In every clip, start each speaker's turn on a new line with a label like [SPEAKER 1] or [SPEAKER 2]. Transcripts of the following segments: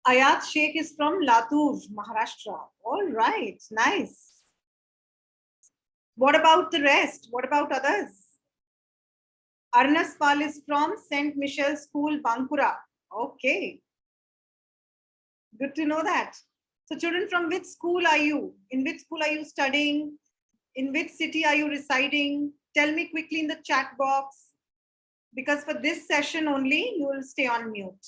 [SPEAKER 1] Ayat Sheikh is from Latur, Maharashtra. All right, nice. What about the rest? What about others? Arnas Pal is from St. Michael's School, Bankura. Okay. Good to know that. So children, from which school are you? In which school are you studying? In which city are you residing? Tell me quickly in the chat box. Because for this session only, you will stay on mute.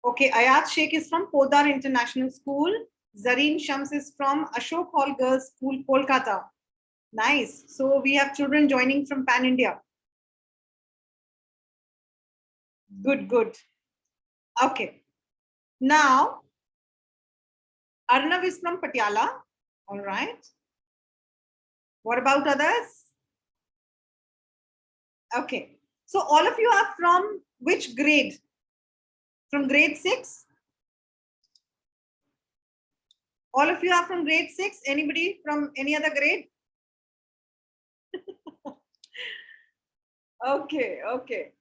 [SPEAKER 1] Okay, Ayat Sheikh is from Podar International School. Zareen Shams is from Ashok Hall Girls School, Kolkata. Nice. So we have children joining from Pan India. Good, good. Okay. Now, Arnav is from Patiala. All right. What about others? Okay. So all of you are from which grade? From grade 6? All of you are from grade 6? Anybody from any other grade? Okay, okay.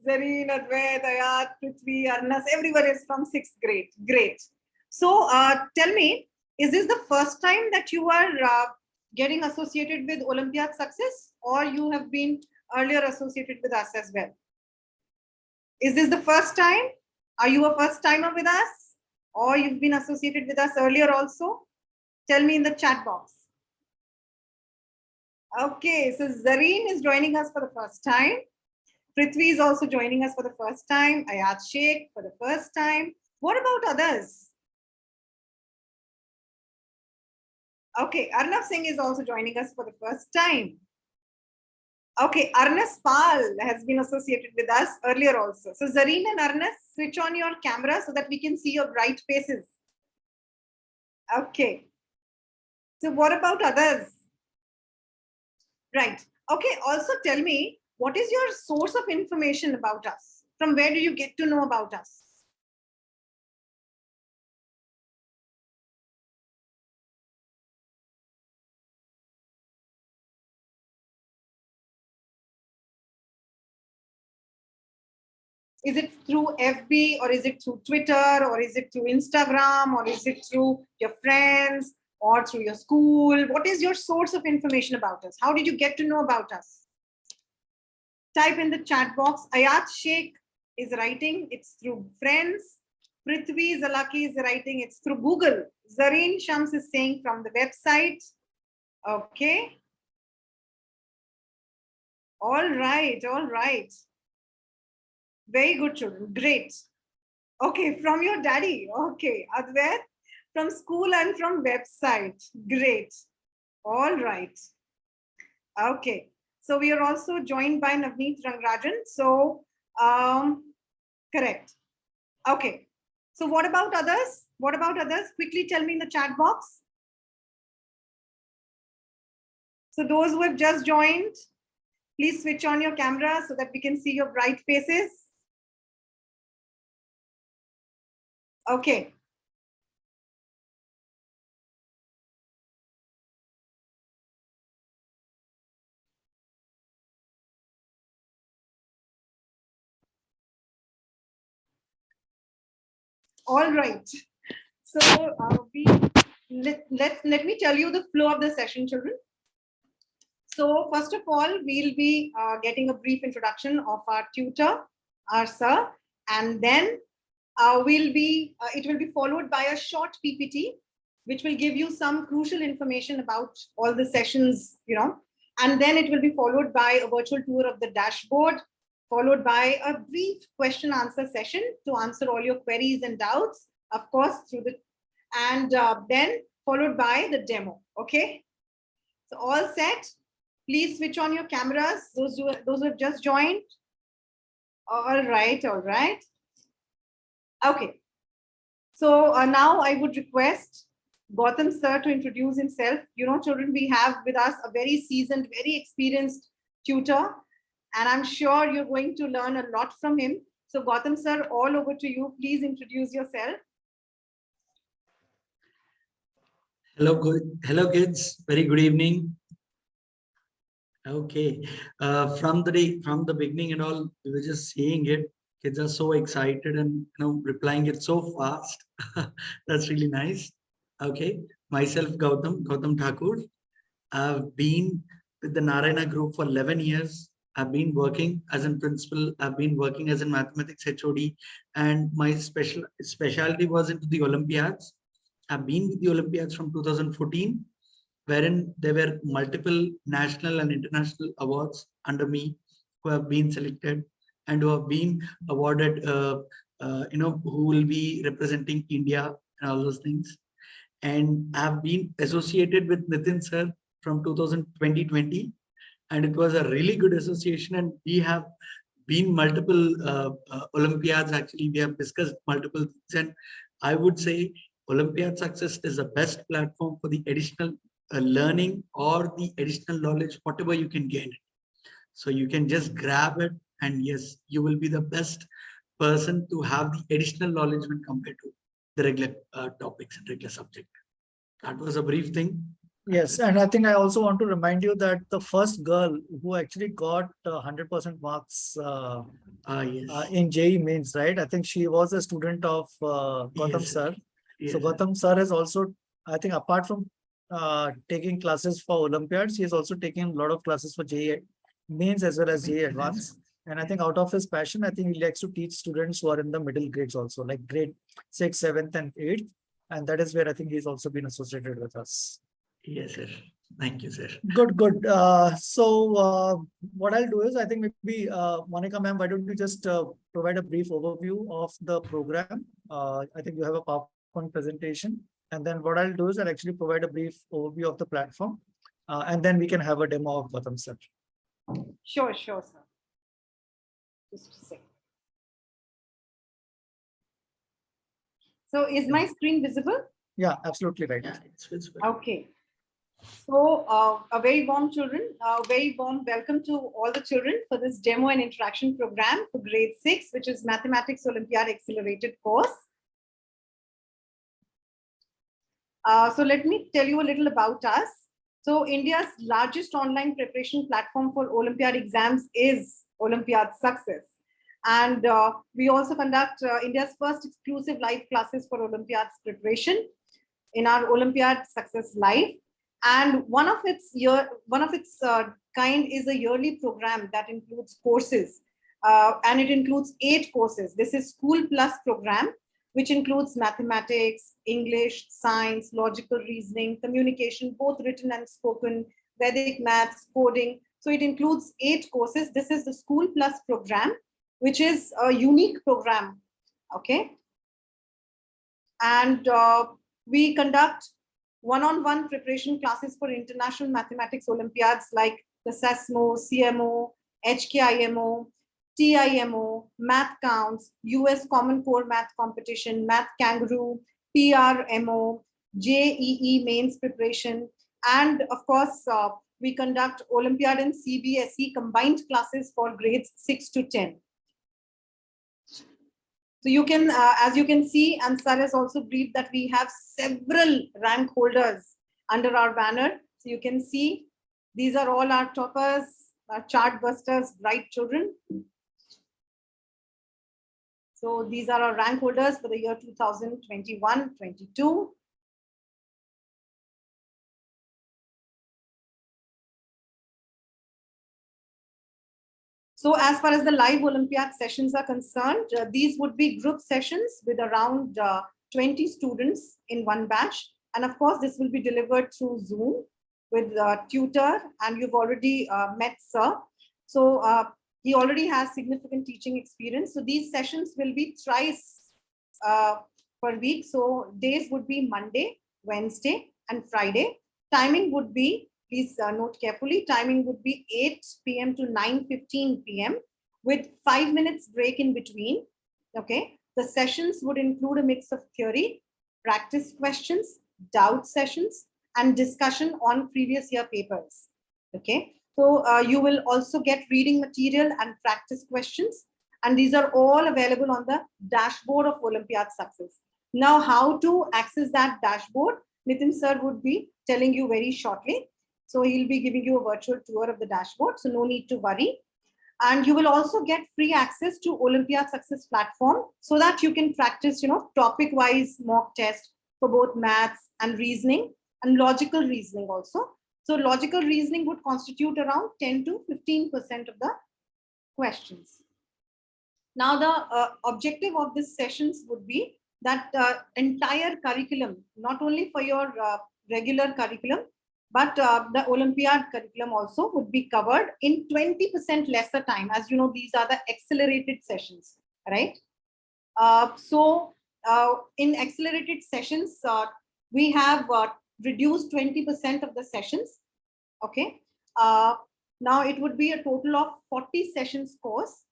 [SPEAKER 1] Zareen, Advait, Ayat, Prithvi, Arnas, everyone is from 6th grade. Great. So tell me, is this the first time that you are getting associated with Olympiad success, or you have been earlier associated with us as well? Is this the first time? Are you a first timer with us, or you've been associated with us earlier also? Tell me in the chat box. Okay, so Zareen is joining us for the first time. Prithvi is also joining us for the first time. Ayat Sheikh for the first time. What about others? Okay, Arnav Singh is also joining us for the first time. Okay, Arnas Pal has been associated with us earlier also. So Zareen and Arnas, switch on your camera so that we can see your bright faces. Okay. So what about others? Right. Okay, also tell me, what is your source of information about us? From where do you get to know about us? Is it through FB, or is it through Twitter, or is it through Instagram, or is it through your friends, or through your school? What is your source of information about us? How did you get to know about us? Type in the chat box. Ayat Sheikh is writing, it's through friends. Prithvi Zalaki is writing, it's through Google. Zareen Shams is saying from the website. Okay. All right, all right. Very good, children. Great. Okay, from your daddy. Okay, Advait, from school and from website. Great. All right. Okay. So we are also joined by Navneet Rangrajan. So, correct. Okay. So what about others? What about others? Quickly tell me in the chat box. So those who have just joined, please switch on your camera so that we can see your bright faces. Okay. All right. So let me tell you the flow of the session, children. So first of all, we'll be getting a brief introduction of our tutor, our sir, and then it will be followed by a short PPT, which will give you some crucial information about all the sessions, and then it will be followed by a virtual tour of the dashboard, followed by a brief question answer session to answer all your queries and doubts, of course, and then followed by the demo. Okay. So all set. Please switch on your cameras. Those who have just joined. All right. All right. Okay. So now I would request Gautam sir to introduce himself. Children, we have with us a very seasoned, very experienced tutor, and I'm sure you're going to learn a lot from him. So Gautam sir, all over to you. Please introduce yourself.
[SPEAKER 2] Hello kids. Very good evening. Okay. From the beginning and all, we were just seeing it. Kids are so excited and replying it so fast. That's really nice. Okay, myself Gautam Thakur. I've been with the Narayana group for 11 years. I've been working as a principal. I've been working as a mathematics HOD, and my specialty was into the Olympiads. I've been with the Olympiads from 2014, wherein there were multiple national and international awards under me who have been selected and who have been awarded, who will be representing India and all those things. And I've been associated with Nitin sir from 2020, and it was a really good association. And we have been multiple Olympiads. Actually, we have discussed multiple things, and I would say Olympiad success is the best platform for the additional learning or the additional knowledge, whatever you can gain. So you can just grab it, and yes, you will be the best person to have the additional knowledge when compared to the regular topics and regular subject. That was a brief thing.
[SPEAKER 3] Yes, and I think I also want to remind you that the first girl who actually got 100% marks
[SPEAKER 2] Yes.
[SPEAKER 3] in JEE mains, right? I think she was a student of Gautam
[SPEAKER 2] Yes,
[SPEAKER 3] sir.
[SPEAKER 2] Yes,
[SPEAKER 3] So Gautam sir has also, I think, apart from taking classes for Olympiads, he is also taking a lot of classes for JEE mains as well as JEE advanced. And I think out of his passion, I think he likes to teach students who are in the middle grades also, like grade 6th, 7th, and 8th. And that is where I think he's also been associated with us.
[SPEAKER 2] Yes, sir. Thank you, sir.
[SPEAKER 3] Good. What I'll do is, I think maybe Monica ma'am, why don't you just provide a brief overview of the program? I think you have a PowerPoint presentation. And then what I'll do is I'll actually provide a brief overview of the platform. And then we can have a demo of Gautam sir.
[SPEAKER 1] Sure, sir. Just a second. So is my screen visible?
[SPEAKER 3] Yeah, absolutely right.
[SPEAKER 2] Yeah, it's visible.
[SPEAKER 1] Okay. So a very warm welcome to all the children for this demo and interaction program for grade 6, which is Mathematics Olympiad Accelerated course. So let me tell you a little about us. So India's largest online preparation platform for Olympiad exams is Olympiad Success. And we also conduct India's first exclusive live classes for Olympiad's preparation in our Olympiad Success Live. And one of its kind is a yearly program that includes courses, and it includes 8 courses. This is School Plus program, which includes mathematics, English, science, logical reasoning, communication, both written and spoken, Vedic maths, coding. So it includes 8 courses. This is the School Plus program, which is a unique program. Okay. And we conduct one-on-one preparation classes for international mathematics Olympiads like the SESMO, CMO, HKIMO, TIMO, Math Counts, US Common Core Math Competition, Math Kangaroo, PRMO, JEE mains preparation, and of course, we conduct Olympiad and CBSE combined classes for grades 6 to 10. So you can, as you can see, and Sir has also briefed that we have several rank holders under our banner. So you can see these are all our toppers, our chart busters, bright children. So these are our rank holders for the year 2021-22. So as far as the live Olympiad sessions are concerned, these would be group sessions with around 20 students in one batch. And of course, this will be delivered through Zoom with a tutor, and you've already met Sir. So he already has significant teaching experience. So these sessions will be thrice per week. So days would be Monday, Wednesday, and Friday. Timing would be, please note carefully, timing would be 8 p.m. to 9:15 p.m. with 5 minutes break in between. Okay. The sessions would include a mix of theory, practice questions, doubt sessions, and discussion on previous year papers. Okay. So you will also get reading material and practice questions. And these are all available on the dashboard of Olympiad Success. Now, how to access that dashboard, Nitin sir would be telling you very shortly. So he'll be giving you a virtual tour of the dashboard. So no need to worry. And you will also get free access to Olympiad Success platform so that you can practice, topic wise mock test for both maths and reasoning and logical reasoning also. So logical reasoning would constitute around 10 to 15% of the questions. Now, the objective of these sessions would be that entire curriculum, not only for your regular curriculum, but the Olympiad curriculum also would be covered in 20% lesser time. As you know, these are the accelerated sessions, right? In accelerated sessions, we have reduced 20% of the sessions. Okay. Now it would be a total of 40 sessions course,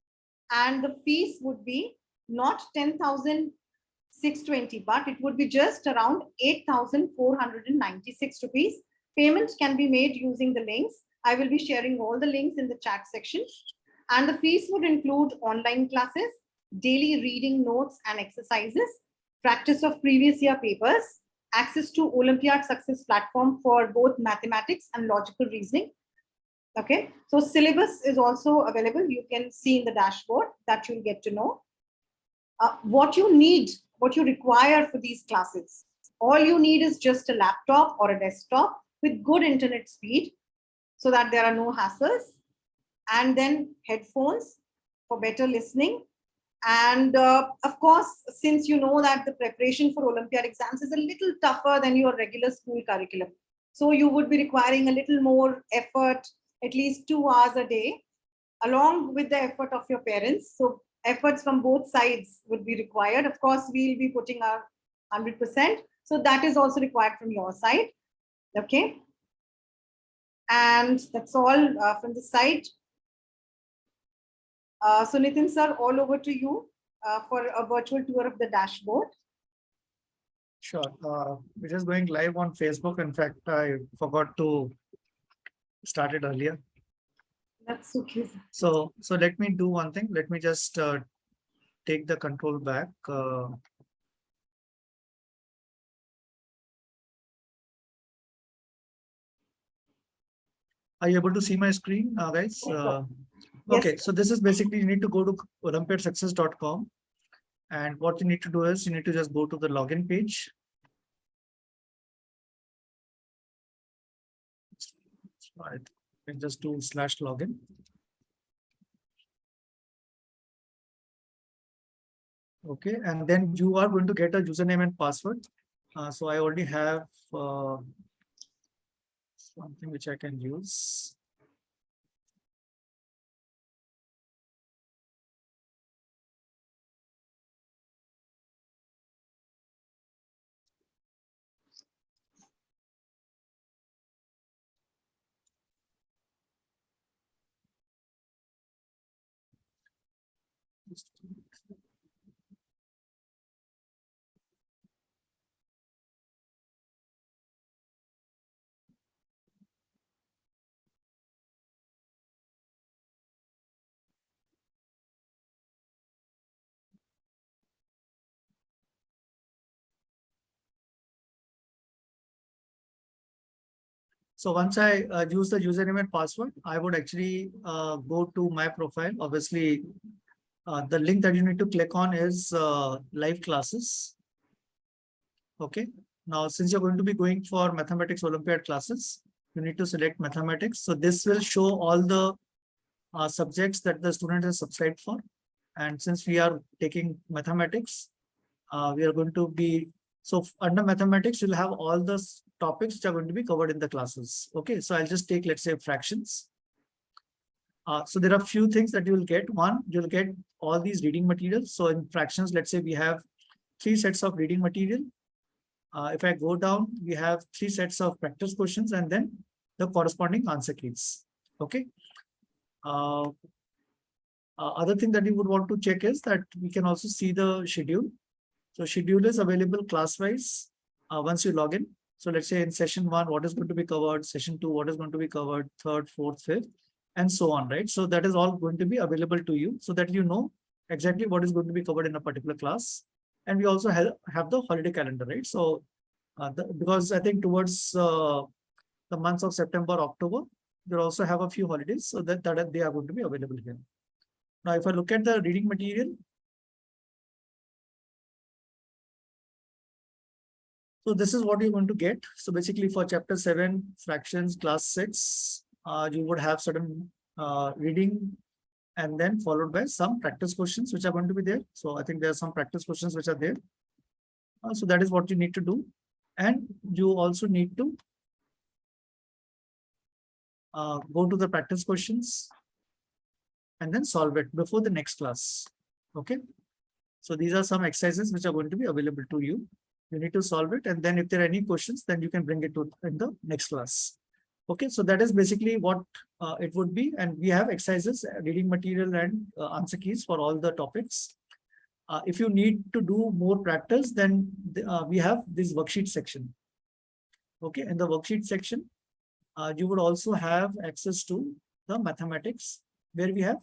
[SPEAKER 1] and the fees would be not 10,620, but it would be just around 8,496 rupees. Payment can be made using the links. I will be sharing all the links in the chat section. And the fees would include online classes, daily reading notes and exercises, practice of previous year papers, access to Olympiad Success platform for both mathematics and logical reasoning. Okay, so syllabus is also available. You can see in the dashboard that you'll get to know what you need, what you require for these classes. All you need is just a laptop or a desktop with good internet speed so that there are no hassles, and then headphones for better listening. And of course, since you know that the preparation for Olympiad exams is a little tougher than your regular school curriculum, so you would be requiring a little more effort, at least 2 hours a day, along with the effort of your parents. So efforts from both sides would be required. Of course, we'll be putting our 100%. So that is also required from your side. Okay. And that's all from the side. So Nitin sir, all over to you for a virtual tour of the dashboard.
[SPEAKER 3] Sure. We're just going live on Facebook. In fact, I forgot to start it earlier.
[SPEAKER 1] That's okay.
[SPEAKER 3] So let me do one thing. Let me just take the control back. Are you able to see my screen, guys? Okay,
[SPEAKER 1] Yes.
[SPEAKER 3] so this is basically, you need to go to olympiadsuccess.com. And what you need to do is you need to just go to the login page. Right. And just do /login. Okay, and then you are going to get a username and password. So I already have something which I can use. So once I use the username and password, I would actually go to my profile. Obviously, the link that you need to click on is live classes. Okay. Now, since you're going to be going for mathematics Olympiad classes, you need to select mathematics. So this will show all the subjects that the student has subscribed for. And since we are taking mathematics, we are going to be, so under mathematics, you'll have all the topics which are going to be covered in the classes. Okay, so I'll just take, let's say, fractions. So there are a few things that you will get. One, you'll get all these reading materials. So in fractions, let's say we have 3 sets of reading material. If I go down, we have 3 sets of practice questions and then the corresponding answer keys. Okay. Other thing that you would want to check is that we can also see the schedule. So schedule is available class-wise once you log in. So let's say in session 1, what is going to be covered, session 2, what is going to be covered, 3rd, 4th, 5th, and so on, right? So that is all going to be available to you so that you know exactly what is going to be covered in a particular class. And we also have the holiday calendar, right? So because I think towards the months of September, October, we also have a few holidays so that they are going to be available here. Now, if I look at the reading material, so this is what you're going to get. So basically for chapter 7, fractions, class 6, you would have certain reading and then followed by some practice questions which are going to be there. So I think there are some practice questions which are there. So that is what you need to do. And you also need to go to the practice questions and then solve it before the next class. Okay. So these are some exercises which are going to be available to you. You need to solve it. And then if there are any questions, then you can bring it to in the next class. Okay. So that is basically what it would be. And we have exercises, reading material and answer keys for all the topics. If you need to do more practice, then we have this worksheet section. Okay. In the worksheet section, you would also have access to the mathematics where we have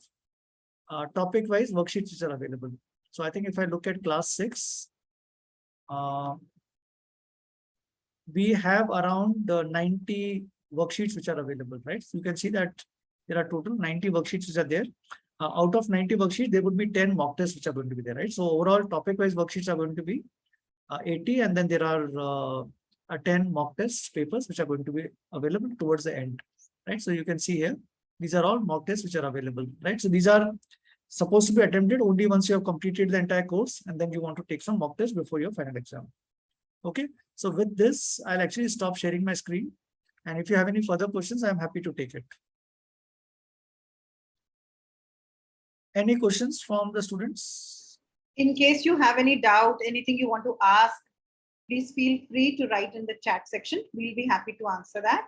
[SPEAKER 3] topic-wise worksheets which are available. So I think if I look at class 6, we have around 90 worksheets which are available, right? So you can see that there are total 90 worksheets which are there. Out of 90 worksheets, there would be 10 mock tests which are going to be there, right? So overall topic-wise worksheets are going to be 80, and then there are 10 mock test papers which are going to be available towards the end, right? So you can see here, these are all mock tests which are available, right? So these are supposed to be attempted only once you have completed the entire course, and then you want to take some mock tests before your final exam. Okay, so with this, I'll actually stop sharing my screen. And if you have any further questions, I'm happy to take it. Any questions from the students?
[SPEAKER 1] In case you have any doubt, anything you want to ask, please feel free to write in the chat section. We'll be happy to answer that.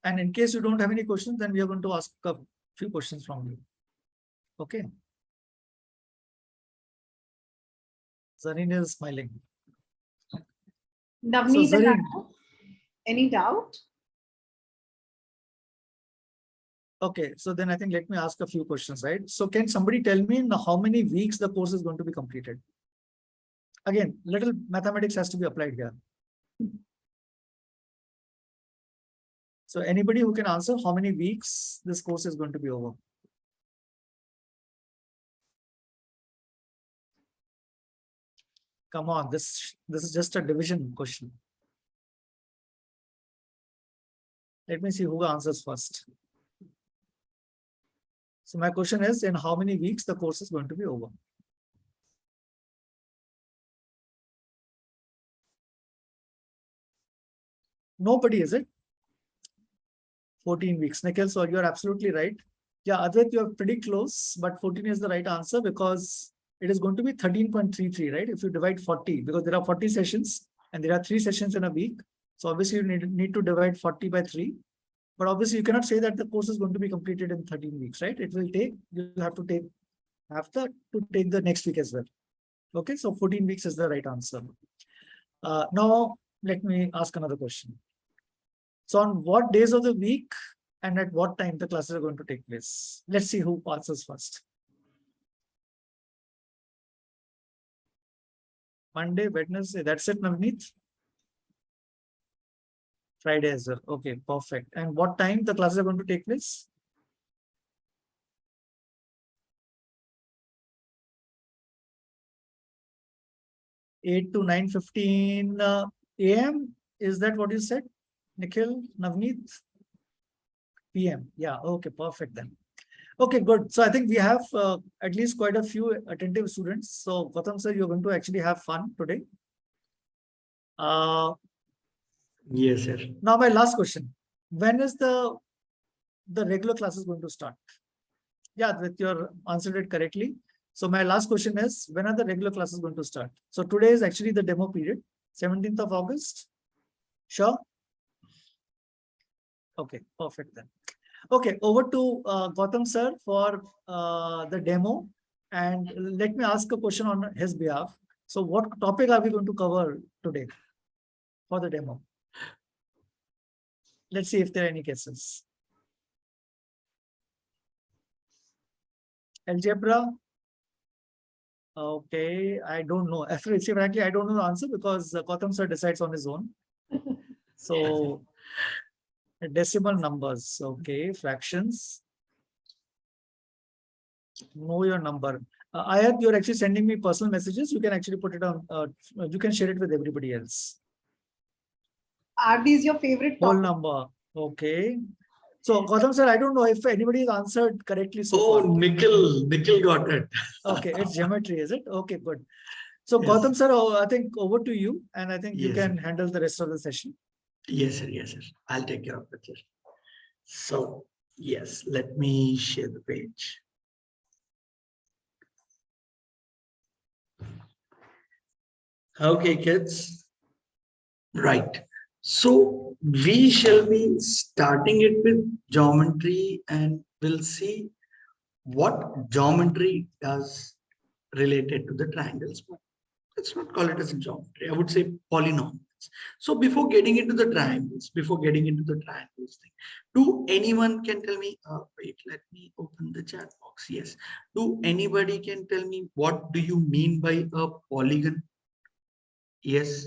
[SPEAKER 3] And in case you don't have any questions, then we are going to ask a few questions from you. Okay. Zareen is smiling.
[SPEAKER 1] Navneet,
[SPEAKER 3] So, Zareen,
[SPEAKER 1] any doubt?
[SPEAKER 3] okay, so then I think let me ask a few questions, right? So can somebody tell me in how many weeks the course is going to be completed? Again, little mathematics has to be applied here. So anybody who can answer how many weeks this course is going to be over? Come on, this is just a division question. Let me see who answers first. So my question is, in how many weeks the course is going to be over? Nobody, is it? 14 weeks. Nikhil, so you're absolutely right. Yeah, Advait, you're pretty close, but 14 is the right answer because it is going to be 13.33, right? If you divide 40, because there are 40 sessions and there are 3 sessions in a week. So obviously you need to divide 40 by 3. But obviously you cannot say that the course is going to be completed in 13 weeks, right? It will take, you have to take the next week as well. Okay, so 14 weeks is the right answer. Now, let me ask another question. So on what days of the week and at what time the classes are going to take place? Let's see who answers first. Monday, Wednesday, that's it, Navneet? Friday as well. Okay, perfect. And what time the classes are going to take place? (8 to 9:15 a.m.) Is that what you said, Nikhil, Navneet? PM. Yeah, okay, perfect then. Okay, good. So I think we have at least quite a few attentive students. So Gautam sir, you're going to actually have fun today.
[SPEAKER 2] Yes, sir.
[SPEAKER 3] Now my last question. When is the regular classes going to start? Yeah, that you answered it correctly. So my last question is, when are the regular classes going to start? So today is actually the demo period, 17th of August. Sure? Okay, perfect then. Okay, over to Gautam sir for the demo. And let me ask a question on his behalf. So what topic are we going to cover today for the demo? Let's see if there are any guesses. Algebra. Okay, I don't know. Frankly, I don't know the answer because Gautam sir decides on his own. So decimal numbers. Okay, fractions. Know your number. I have, you're actually sending me personal messages. You can actually put it on, you can share it with everybody else.
[SPEAKER 1] Are these your favorite
[SPEAKER 3] Whole
[SPEAKER 1] topics?
[SPEAKER 3] number. Okay. So Gautam sir, I don't know if anybody has answered correctly so
[SPEAKER 2] Oh,
[SPEAKER 3] far.
[SPEAKER 2] Nikhil got it.
[SPEAKER 3] Okay, it's geometry, is it? Okay, good. So
[SPEAKER 2] Yes.
[SPEAKER 3] Gautam sir, I think over to you, and I think you
[SPEAKER 2] Yes.
[SPEAKER 3] can handle the rest of the session.
[SPEAKER 2] Yes, sir. Yes, sir. I'll take care of it, sir. So, yes, let me share the page. Okay, kids. Right. So we shall be starting it with geometry, and we'll see what geometry does related to the triangles. But let's not call it as a geometry. I would say polynomials. So before getting into the triangles, thing, do anyone can tell me, wait, let me open the chat box. Yes. Do anybody can tell me what do you mean by a polygon? Yes.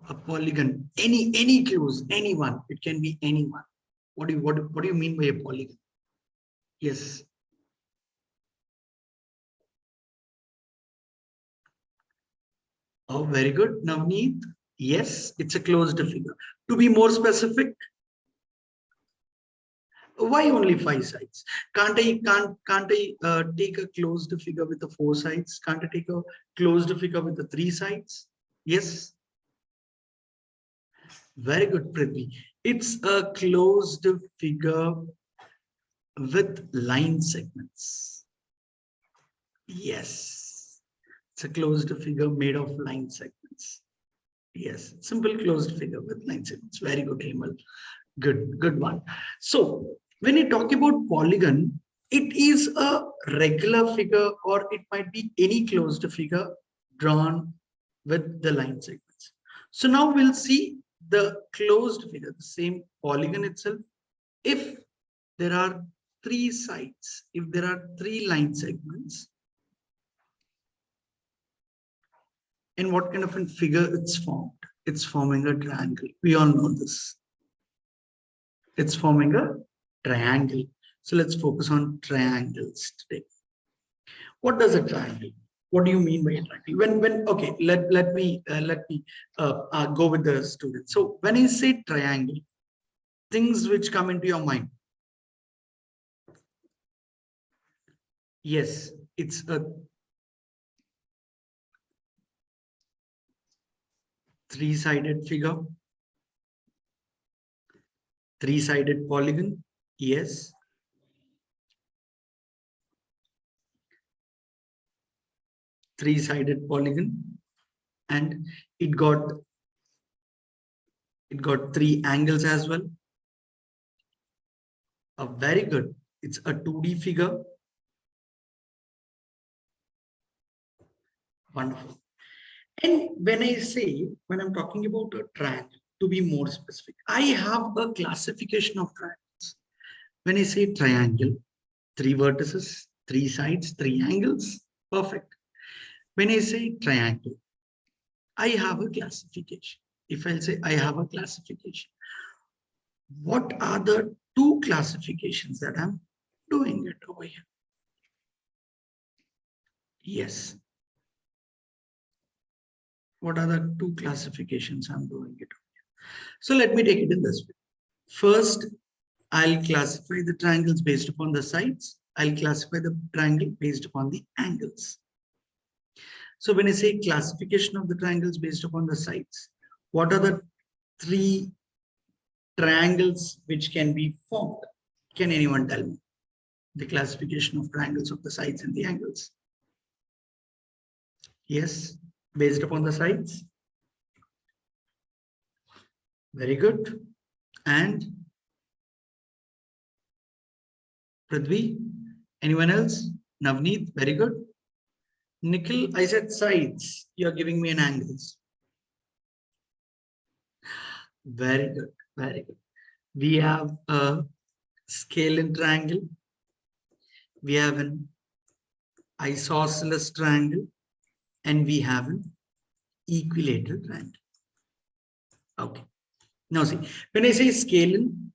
[SPEAKER 2] A polygon, any clues, anyone, it can be anyone. What do you mean by a polygon? Yes. Oh, very good, Navneet. Yes, it's a closed figure. To be more specific, why only 5 sides? Can't I take a closed figure with the 4 sides? Can't I take a closed figure with the 3 sides? Yes. Very good, Prithvi. It's a closed figure with line segments. Yes. It's a closed figure made of line segments. Yes, simple closed figure with line segments. Very good, Hemal. Good one. So when you talk about polygon, it is a regular figure, or it might be any closed figure drawn with the line segments. So now we'll see the closed figure, the same polygon itself. If there are 3 sides, if there are 3 line segments, and what kind of a figure it's formed? It's forming a triangle. We all know this. It's forming a triangle. So let's focus on triangles today. What does a triangle? What do you mean by a triangle? When okay, let me go with the student. So when I say triangle, things which come into your mind. Yes, it's a 3-sided figure, 3-sided polygon. Yes. Three-sided polygon, and it got 3 angles as well. Very good. It's a 2D figure. Wonderful. And when I'm talking about a triangle, to be more specific, I have a classification of triangles. When I say triangle, 3 vertices, 3 sides, 3 angles, perfect. When I say triangle, I have a classification. If I'll say I have a classification, what are the 2 classifications that I'm doing it over here? Yes. What are the 2 classifications I'm doing it over here? So let me take it in this way. First, I'll classify the triangles based upon the sides. I'll classify the triangle based upon the angles. So when I say classification of the triangles based upon the sides, what are the 3 triangles which can be formed? Can anyone tell me the classification of triangles of the sides and the angles? Yes, based upon the sides. Very good. And Prithvi, anyone else? Navneet, very good. Nikhil, I said sides. You're giving me an angles. Very good, very good. We have a scalene triangle. We have an isosceles triangle, and we have an equilateral triangle. Okay. Now see, when I say scalene,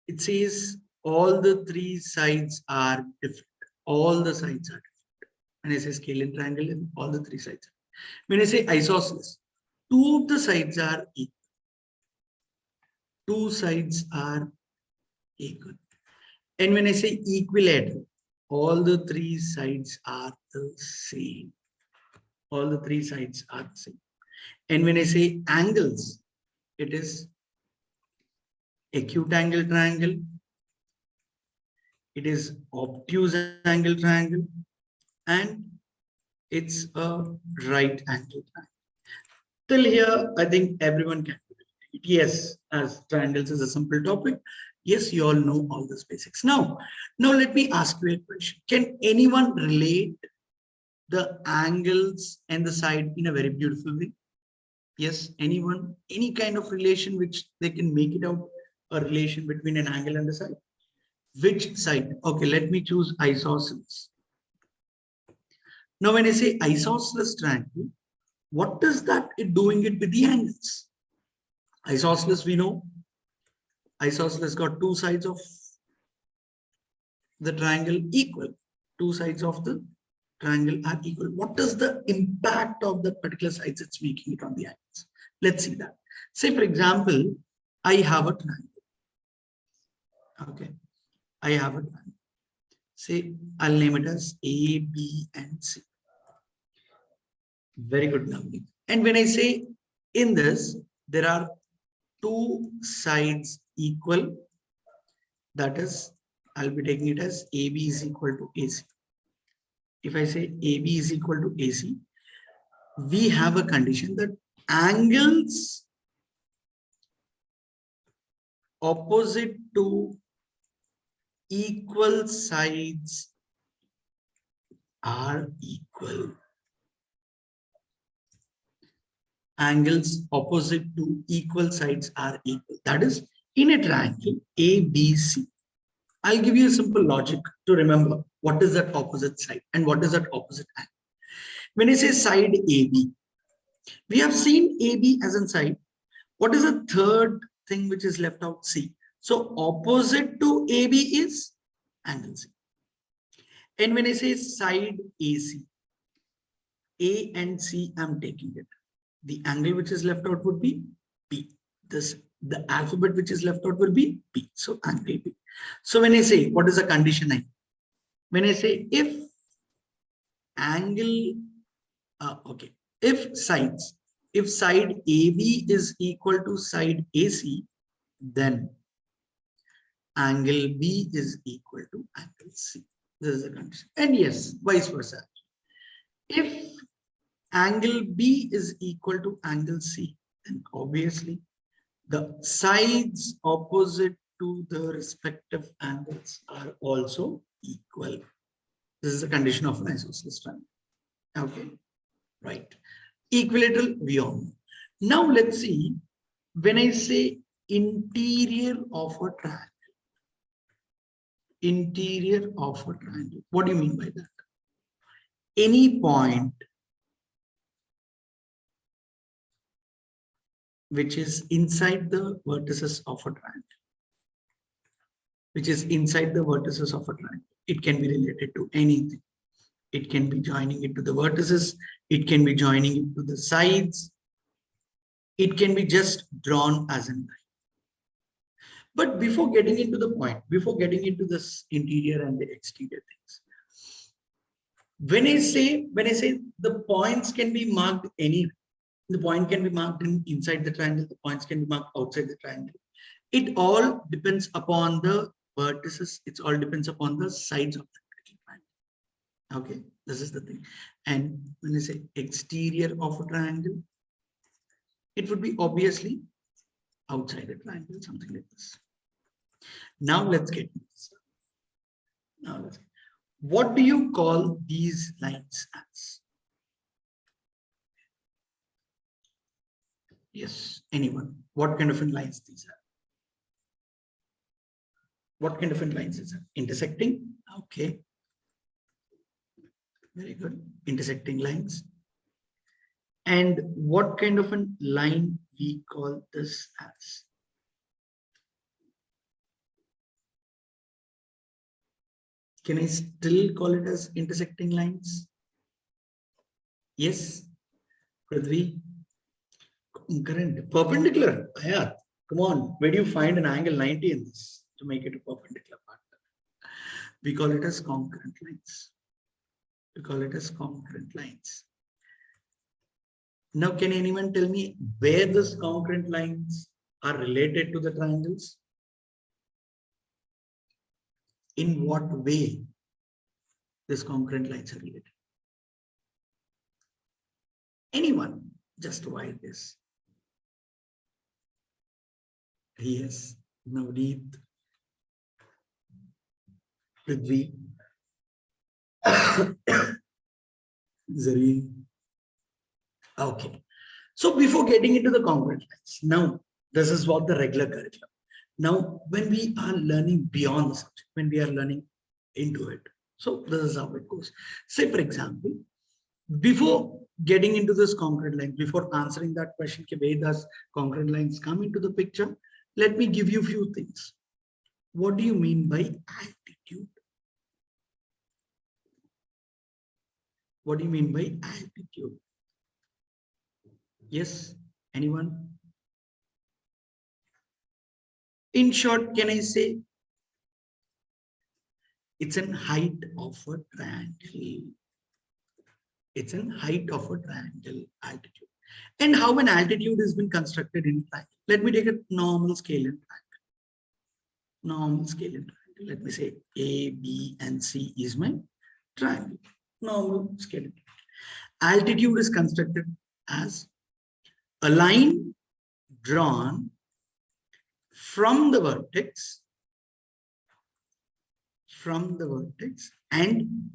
[SPEAKER 2] it says all the three sides are different. All the sides are different. When I say scalene triangle, all the three sides. When I say isosceles, two of the sides are equal. Two sides are equal. And when I say equilateral, all the three sides are the same. All the three sides are the same. And when I say angles, it is acute angle triangle. It is obtuse angle triangle. And it's a right angle triangle. Till here, I think everyone can do it. Yes, as triangles is a simple topic. Yes, you all know all these basics. Now let me ask you a question. Can anyone relate the angles and the side in a very beautiful way? Yes, anyone? Any kind of relation which they can make it out, a relation between an angle and the side? Which side? Okay, let me choose isosceles. Now, when I say isosceles triangle, what is that doing it with the angles? Isosceles, we know. Isosceles got two sides of the triangle equal. Two sides of the triangle are equal. What is the impact of the particular sides it's making it on the angles? Let's see that. Say, for example, I have a triangle. Okay, I have a triangle. Say, I'll name it as A, B, and C. Very good numbering. And when I say in this, there are two sides equal. That is, I'll be taking it as AB is equal to AC. If I say AB is equal to AC, we have a condition that angles opposite to equal sides are equal. Angles opposite to equal sides are equal. That is, in a triangle ABC, I'll give you a simple logic to remember what is that opposite side and what is that opposite angle. When I say side AB, we have seen AB as in side. What is the third thing which is left out? C. So opposite to AB is angle C. And when I say side AC, A and C, I'm taking it. The angle which is left out would be B. The alphabet which is left out will be B. So angle B. So when I say, what is the condition I? When I say if angle, if side AB is equal to side AC, then angle B is equal to angle C. This is the condition. And yes, vice versa. If angle B is equal to angle C, then obviously the sides opposite to the respective angles are also equal. This is a condition of an isosceles triangle. Okay, right. Equilateral, we all know. Now let's see, when I say interior of a triangle, interior of a triangle, what do you mean by that? Any point which is inside the vertices of a triangle, which is inside the vertices of a triangle. It can be related to anything. It can be joining it to the vertices. It can be joining it to the sides. It can be just drawn as a line. But before getting into the point, before getting into this interior and the exterior things, when I say the points can be marked anywhere, the point can be marked inside the triangle, the points can be marked outside the triangle. It all depends upon the vertices. It all depends upon the sides of the triangle. Okay, this is the thing. And when I say exterior of a triangle, it would be obviously outside the triangle, something like this. Now let's get into this. What do you call these lines as? Yes, anyone? What kind of lines these are? What kind of lines is it? Intersecting? Okay. Very good. Intersecting lines. And what kind of a line we call this as? Can I still call it as intersecting lines? Yes, Prithvi. Concurrent, perpendicular. Yeah, come on. Where do you find an angle 90 in this to make it a perpendicular part? We call it as concurrent lines. We call it as concurrent lines. Now, can anyone tell me where these concurrent lines are related to the triangles? In what way these concurrent lines are related? Anyone? Just write this. Yes, Navneet, Prithvi, Zareen. Okay. So before getting into the concurrent lines, now this is what the regular curriculum. Now, when we are learning beyond the subject, when we are learning into it, so this is how it goes. Say, for example, before getting into this concurrent line, before answering that question, where does concurrent lines come into the picture? Let me give you a few things. What do you mean by altitude? What do you mean by altitude? Yes, anyone? In short, can I say it's an height of a triangle? It's an height of a triangle, altitude. And how an altitude has been constructed in triangle. Let me take a normal scale in triangle. Normal scale in triangle. Let me say A, B, and C is my triangle. Normal scale in triangle. Altitude is constructed as a line drawn from the vertex and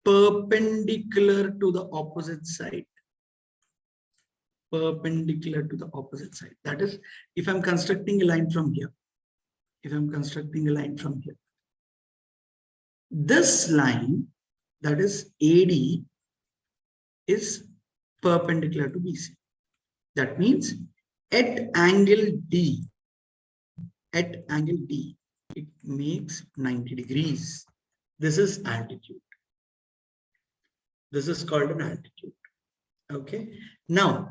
[SPEAKER 2] perpendicular to the opposite side. Perpendicular to the opposite side. That is, if I'm constructing a line from here, this line, that is AD, is perpendicular to BC. That means at angle D, it makes 90 degrees. This is altitude. This is called an altitude. Okay. Now,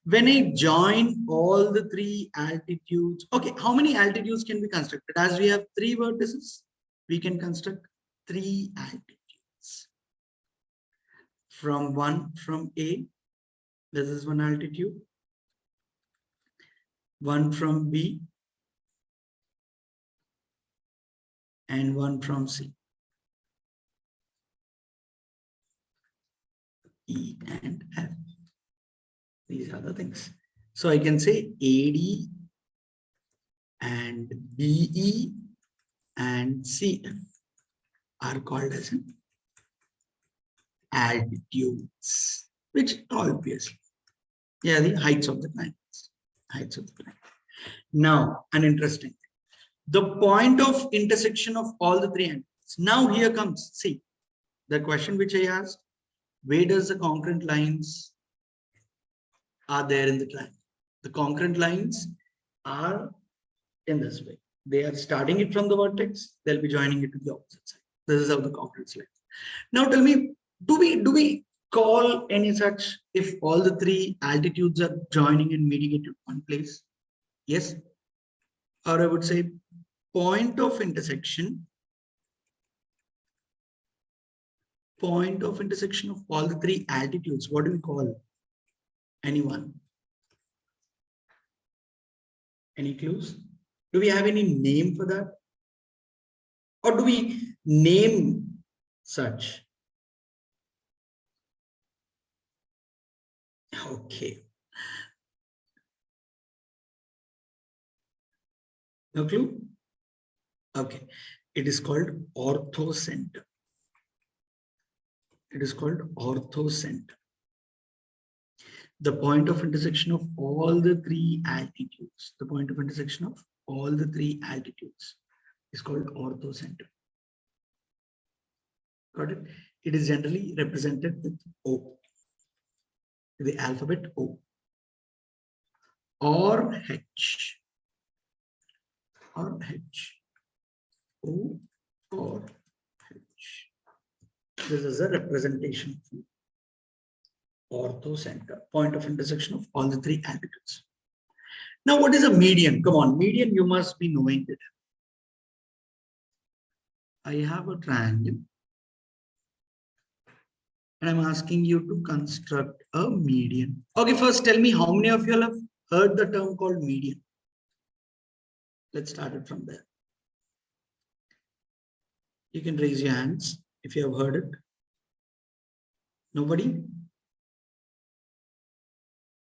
[SPEAKER 2] when I join all the three altitudes, okay, how many altitudes can be constructed? As we have three vertices, we can construct three altitudes. From A, this is one altitude. One from B, and one from C. E and F. These are the things. So I can say AD and BE and CF are called as altitudes, which obviously, yeah, the heights of the planets. Heights of the planet. Now, an interesting thing. The point of intersection of all the three angles. Now here comes, see, the question which I asked, where does the concurrent lines are there in the triangle? The concurrent lines are in this way. They are starting it from the vertex. They'll be joining it to the opposite side. This is how the concurrent lines. Now tell me, do we call any such if all the three altitudes are joining and meeting it at one place? Yes. Or I would say point of intersection of all the three altitudes. What do we call? Anyone? Any clues? Do we have any name for that? Or do we name such? Okay. No clue? Okay. It is called orthocenter. It is called orthocenter. The point of intersection of all the three altitudes. The point of intersection of all the three altitudes is called orthocenter. Got it? It is generally represented with O. The alphabet O. Or H. Or H. O or This is a representation of orthocenter, point of intersection of all the three altitudes. Now, what is a median? Come on, median, you must be knowing it. I have a triangle and I'm asking you to construct a median. Okay, first tell me how many of you all have heard the term called median? Let's start it from there. You can raise your hands if you have heard it. Nobody?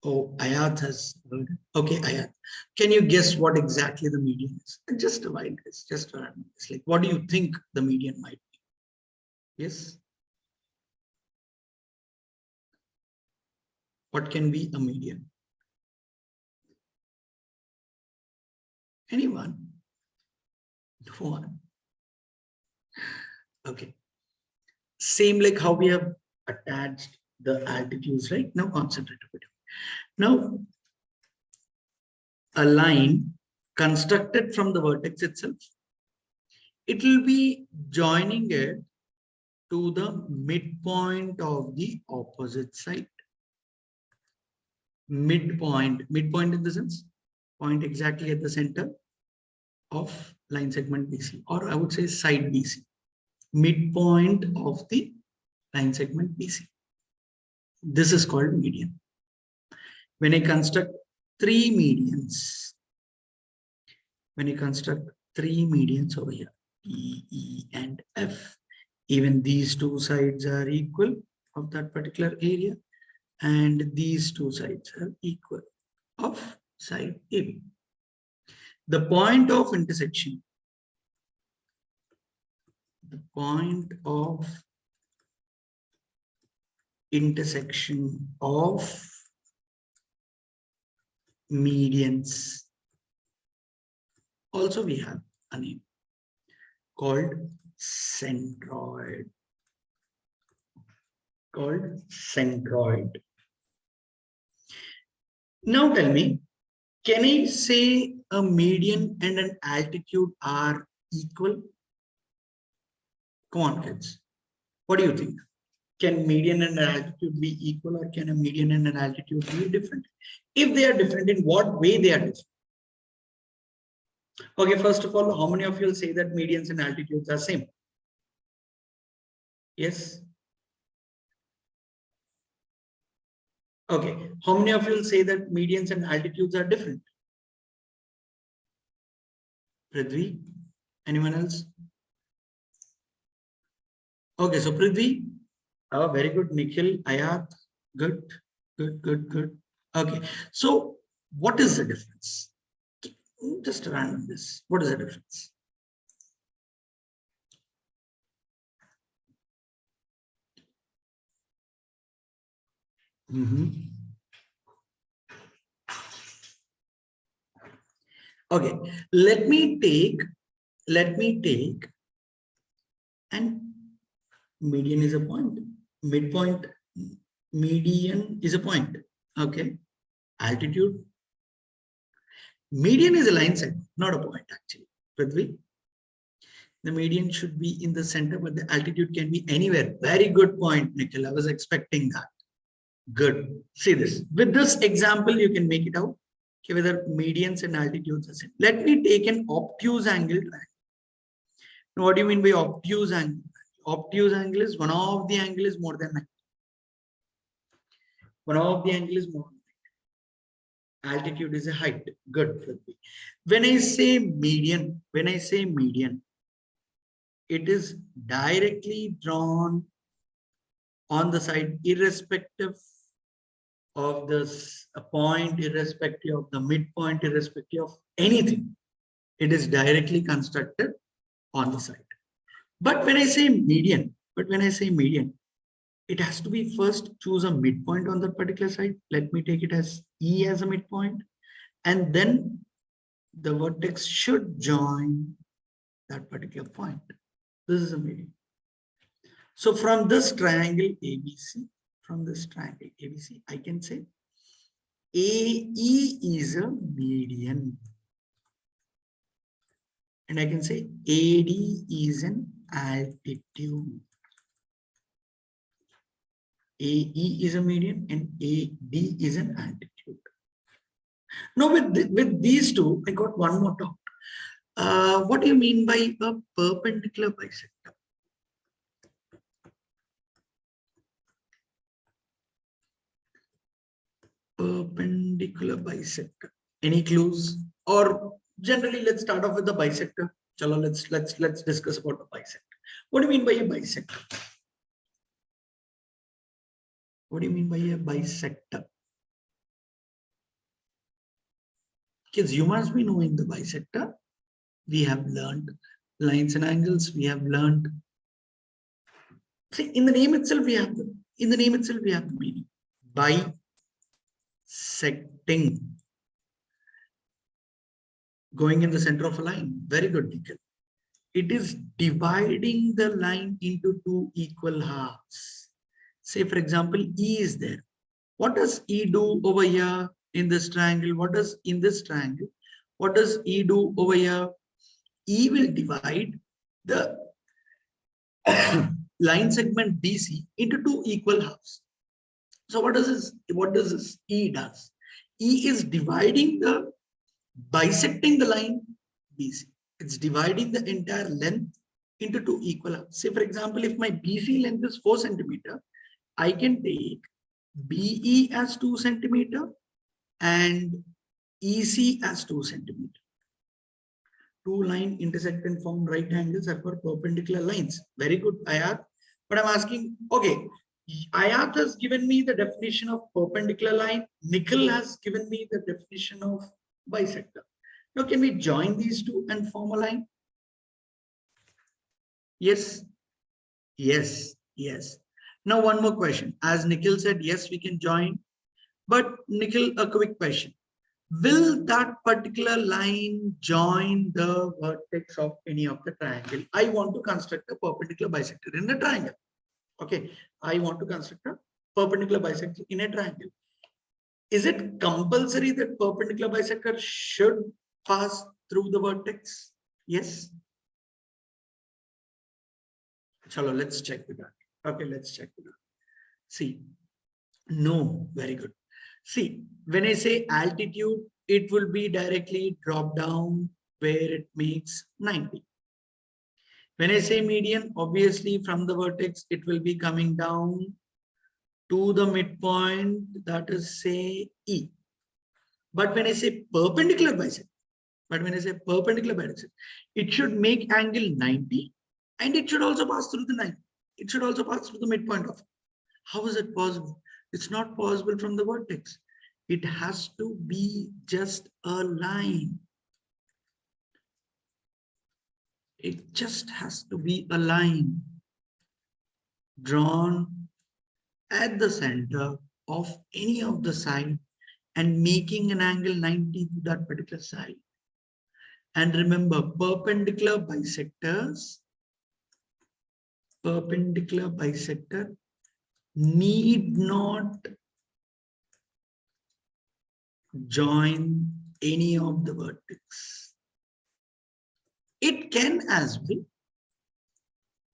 [SPEAKER 2] Oh, Ayat has heard it. Okay, Ayat. Can you guess what exactly the median is? Just a while, guess, just a random guess. Like, what do you think the median might be? Yes? What can be a median? Anyone? No one. Okay. Same like how we have attached the altitudes, right? Now concentrate a bit. Now, a line constructed from the vertex itself, it will be joining it to the midpoint of the opposite side. Midpoint in the sense, point exactly at the center of line segment BC, or I would say side BC. Midpoint of the line segment BC. This is called median. When I construct three medians over here, E, E, and F, even these two sides are equal of that particular area, and these two sides are equal of side AB. The point of intersection, of medians, also we have a name called centroid. Now tell me, can I say a median and an altitude are equal? Come on, kids. What do you think? Can median and an altitude be equal, or can a median and an altitude be different? If they are different, in what way they are different? Okay, first of all, how many of you will say that medians and altitudes are same? Yes? Okay, how many of you will say that medians and altitudes are different? Prithvi? Anyone else? Okay, so Prithvi, oh, very good. Nikhil, Ayat, good. Okay, so what is the difference? Just random this. What is the difference? Okay, let me take, and median is a point, midpoint, median is a point. Okay, altitude, median is a line segment, not a point actually. Prithvi, the median should be in the center, but the altitude can be anywhere. Very good point, Nikhil. I was expecting that. Good. See this. With this example, you can make it out. Okay, whether medians and altitudes are same. Let me take an obtuse angle triangle. Now, what do you mean by obtuse angle? Obtuse angle is one of the angle is more than 90. One of the angle is more than 90. Altitude is a height. Good. When I say median, it is directly drawn on the side, irrespective of this point, irrespective of the midpoint, irrespective of anything. It is directly constructed on the side. But when I say median, it has to be first choose a midpoint on that particular side. Let me take it as E as a midpoint. And then the vertex should join that particular point. This is a median. So from this triangle ABC, I can say AE is a median. And I can say AD is an altitude. AE is a median and AD is an altitude. Now with these two, I got one more doubt. What do you mean by a perpendicular bisector? Perpendicular bisector. Any clues? Or generally, let's start off with the bisector. Chalo, let's discuss about the bisector. What do you mean by a bisector? What do you mean by a bisector? Kids, you must be knowing the bisector. We have learned lines and angles. We have learned. See, in the name itself, we have the meaning. Bisecting. Going in the center of a line. Very good, Nikhil. It is dividing the line into two equal halves. Say, for example, E is there. What does E do over here in this triangle? What does in this triangle? What does E do over here? E will divide the line segment BC into two equal halves. So what does this E does? E is bisecting the line BC. It's dividing the entire length into two equal halves. Say, for example, if my BC length is 4 centimeter, I can take BE as 2 centimeter and EC as 2 centimeter. Two lines intersect and form right angles are for perpendicular lines. Very good, Ayat. But I'm asking, okay, Ayat has given me the definition of perpendicular line. Nikhil has given me the definition of bisector. Now, can we join these two and form a line? Yes. Yes. Yes. Now, one more question. As Nikhil said, yes, we can join. But Nikhil, a quick question. Will that particular line join the vertex of any of the triangle? I want to construct a perpendicular bisector in a triangle. Okay, I want to construct a perpendicular bisector in a triangle. Is it compulsory that perpendicular bisector should pass through the vertex? Yes. Chalo, let's check with that. Okay, let's check with that. See, no, very good. See, when I say altitude, it will be directly drop down where it makes 90. When I say median, obviously from the vertex, it will be coming down to the midpoint, that is say E. But when I say perpendicular bisector, it should make angle 90 and it should also pass through the 90. It should also pass through the midpoint of it. How is it possible? It's not possible from the vertex. It has to be just a line. It just has to be a line drawn at the center of any of the side and making an angle 90 to that particular side. And remember, perpendicular bisector need not join any of the vertex. It can as well.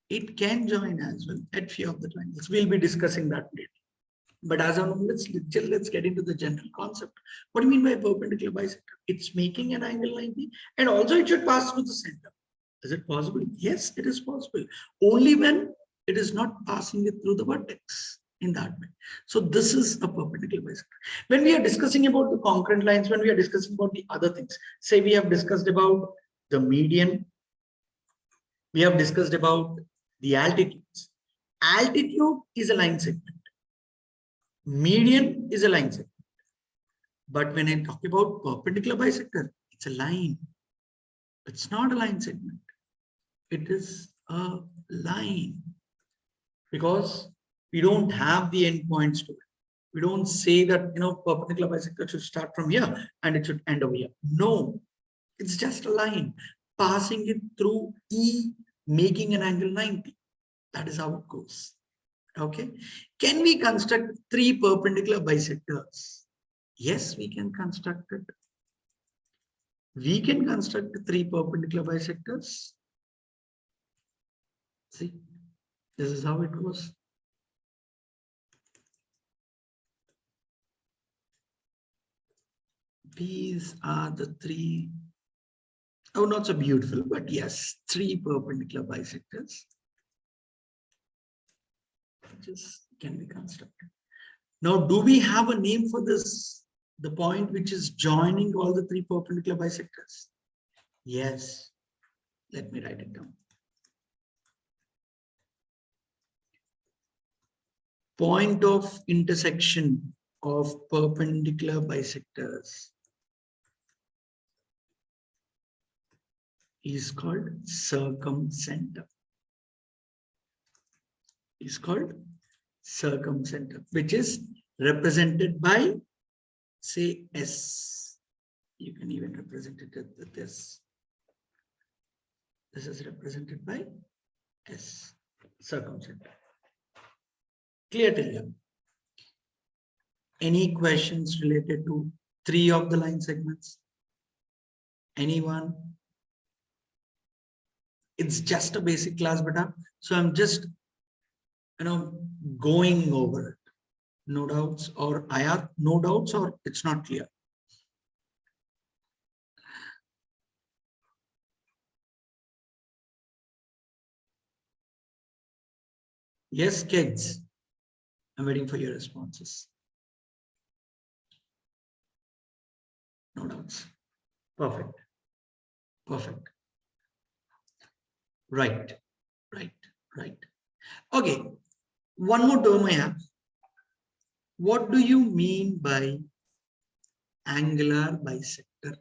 [SPEAKER 2] It can join as well at few of the triangles. We'll be discussing that later. But as of now, let's get into the general concept. What do you mean by perpendicular bisector? It's making an angle 90 and also it should pass through the center. Is it possible? Yes, it is possible. Only when it is not passing it through the vertex in that way. So this is a perpendicular bisector. When we are discussing about the concurrent lines, when we are discussing about the other things, say we have discussed about the median, we have discussed about the altitudes. Altitude is a line segment. Median is a line segment. But when I talk about perpendicular bisector, it's a line. It's not a line segment. It is a line. Because we don't have the endpoints to it. We don't say that, perpendicular bisector should start from here and it should end over here. No, it's just a line passing it through E, making an angle 90. That is how it goes. Okay. Can we construct 3 perpendicular bisectors? Yes, we can construct it. We can construct 3 perpendicular bisectors. See, this is how it goes. These are the three, oh, not so beautiful, but yes, three perpendicular bisectors. Just can be constructed. Now, do we have a name for this? The point which is joining all the three perpendicular bisectors? Yes. Let me write it down. Point of intersection of perpendicular bisectors is called circumcenter. Is called circumcenter, which is represented by, say, S. You can even represent it with this. This is represented by S, circumcenter. Clear till here? Any questions related to three of the line segments? Anyone? It's just a basic class, beta. So I'm just, going over it. No doubts, or I have no doubts, or it's not clear. Yes, kids. I'm waiting for your responses. No doubts. Perfect. Perfect. Right. Okay. One more term I have. What do you mean by angular bisector?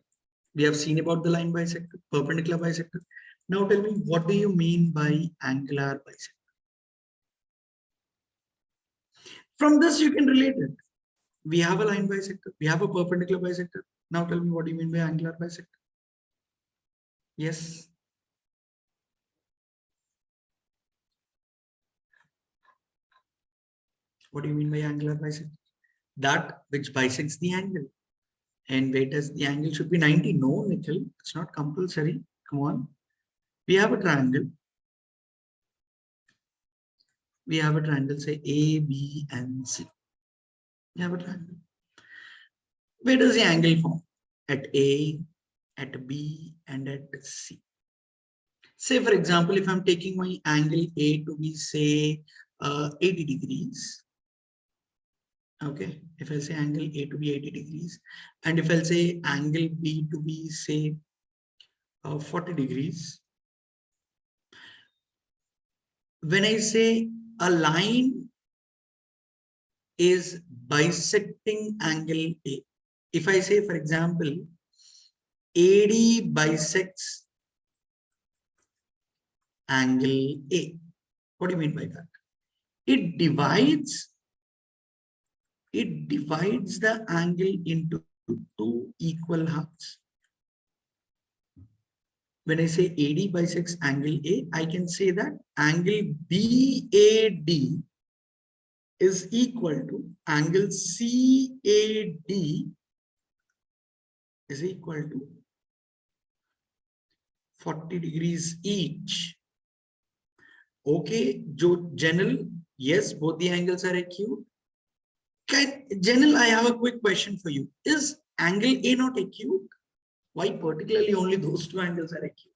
[SPEAKER 2] We have seen about the line bisector, perpendicular bisector. Now tell me, what do you mean by angular bisector? From this, you can relate it. We have a line bisector. We have a perpendicular bisector. Now tell me, what do you mean by angular bisector? Yes. What do you mean by angular bisector? That which bisects the angle. And where does the angle should be 90? No, Nikhil, it's not compulsory. Come on. We have a triangle. We have a triangle, say A, B, and C. We have a triangle. Where does the angle form? At A, at B, and at C. Say, for example, if I'm taking my angle A to be, say, 80 degrees. Okay, if I say angle A to be 80 degrees, and if I'll say angle B to be, say, 40 degrees. When I say a line is bisecting angle A, if I say, for example, AD bisects angle A, what do you mean by that? It divides the angle into two equal halves. When I say AD bisects angle A, I can say that angle BAD is equal to angle CAD is equal to 40 degrees each. Okay, general, yes, both the angles are acute. General, I have a quick question for you. Is angle A not acute? Why particularly only those two angles are acute?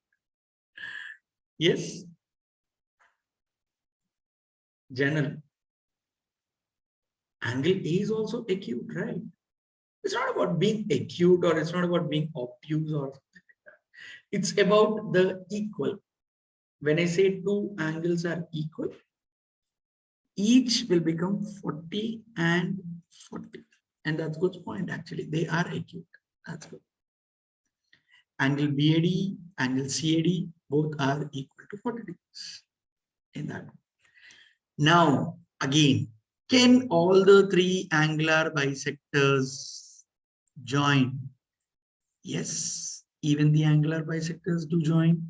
[SPEAKER 2] Yes. General. Angle A is also acute, right? It's not about being acute, or it's not about being obtuse or something like that. It's about the equal. When I say two angles are equal, each will become 40 and 40. And that's good point, actually. They are acute. That's good. Angle BAD, angle CAD, both are equal to 40 degrees. In that. Now, again, can all the three angular bisectors join? Yes, even the angular bisectors do join.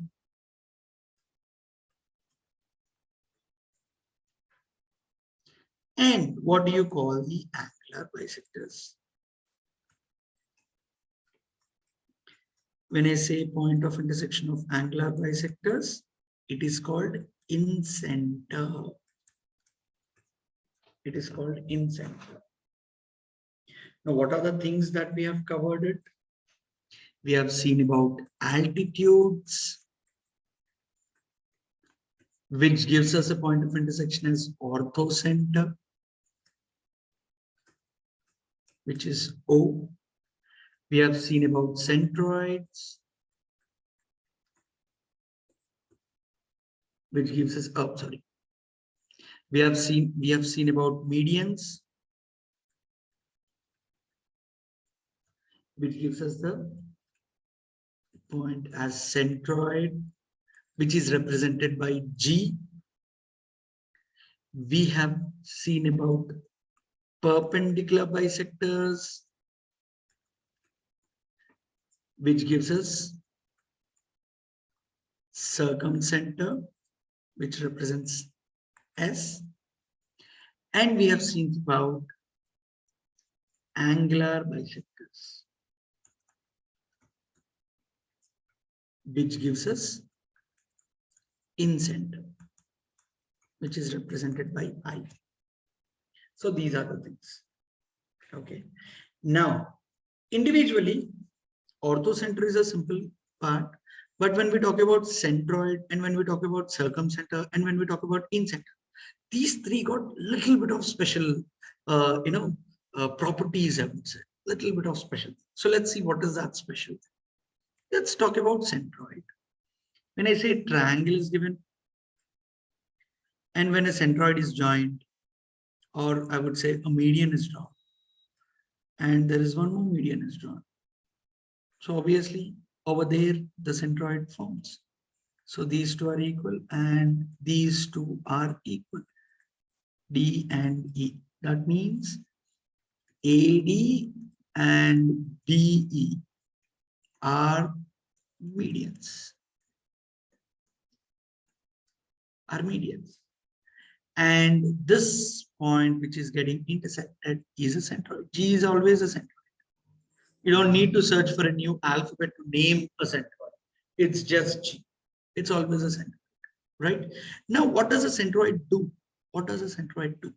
[SPEAKER 2] And what do you call the angular bisectors? When I say point of intersection of angular bisectors, it is called incenter. It is called incenter. Now, what are the things that we have covered it? We have seen about altitudes, which gives us a point of intersection as orthocenter, which is O. We have seen about centroids, which gives us, oh, sorry. We have seen about medians, which gives us the point as centroid, which is represented by G. We have seen about perpendicular bisectors, which gives us circumcenter, which represents S. And we have seen about angular bisectors, which gives us incenter, which is represented by I. So these are the things. Okay. Now, individually, orthocenter is a simple part, but when we talk about centroid, and when we talk about circumcenter, and when we talk about incenter, these three got little bit of special, properties, I would say, little bit of special. So let's see what is that special. Let's talk about centroid. When I say triangle is given, and when a centroid is joined, or I would say a median is drawn, and there is one more median is drawn. So obviously over there the centroid forms. So these two are equal and these two are equal, D and E. That means AD and BE are medians. And this point which is getting intersected is a centroid. G is always a centroid. You don't need to search for a new alphabet to name a centroid. It's just G. It's always a centroid, right? Now, what does a centroid do? What does a centroid do?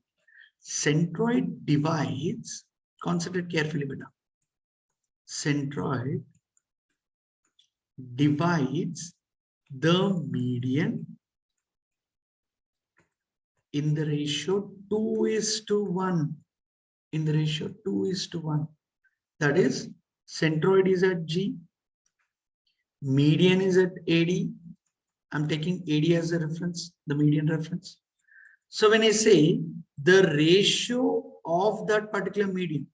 [SPEAKER 2] Centroid divides, concentrate carefully, Beta. Centroid divides the median in the ratio 2:1. In the ratio 2:1. That is, centroid is at G, median is at AD. I'm taking AD as a reference, the median reference. So when I say the ratio of that particular median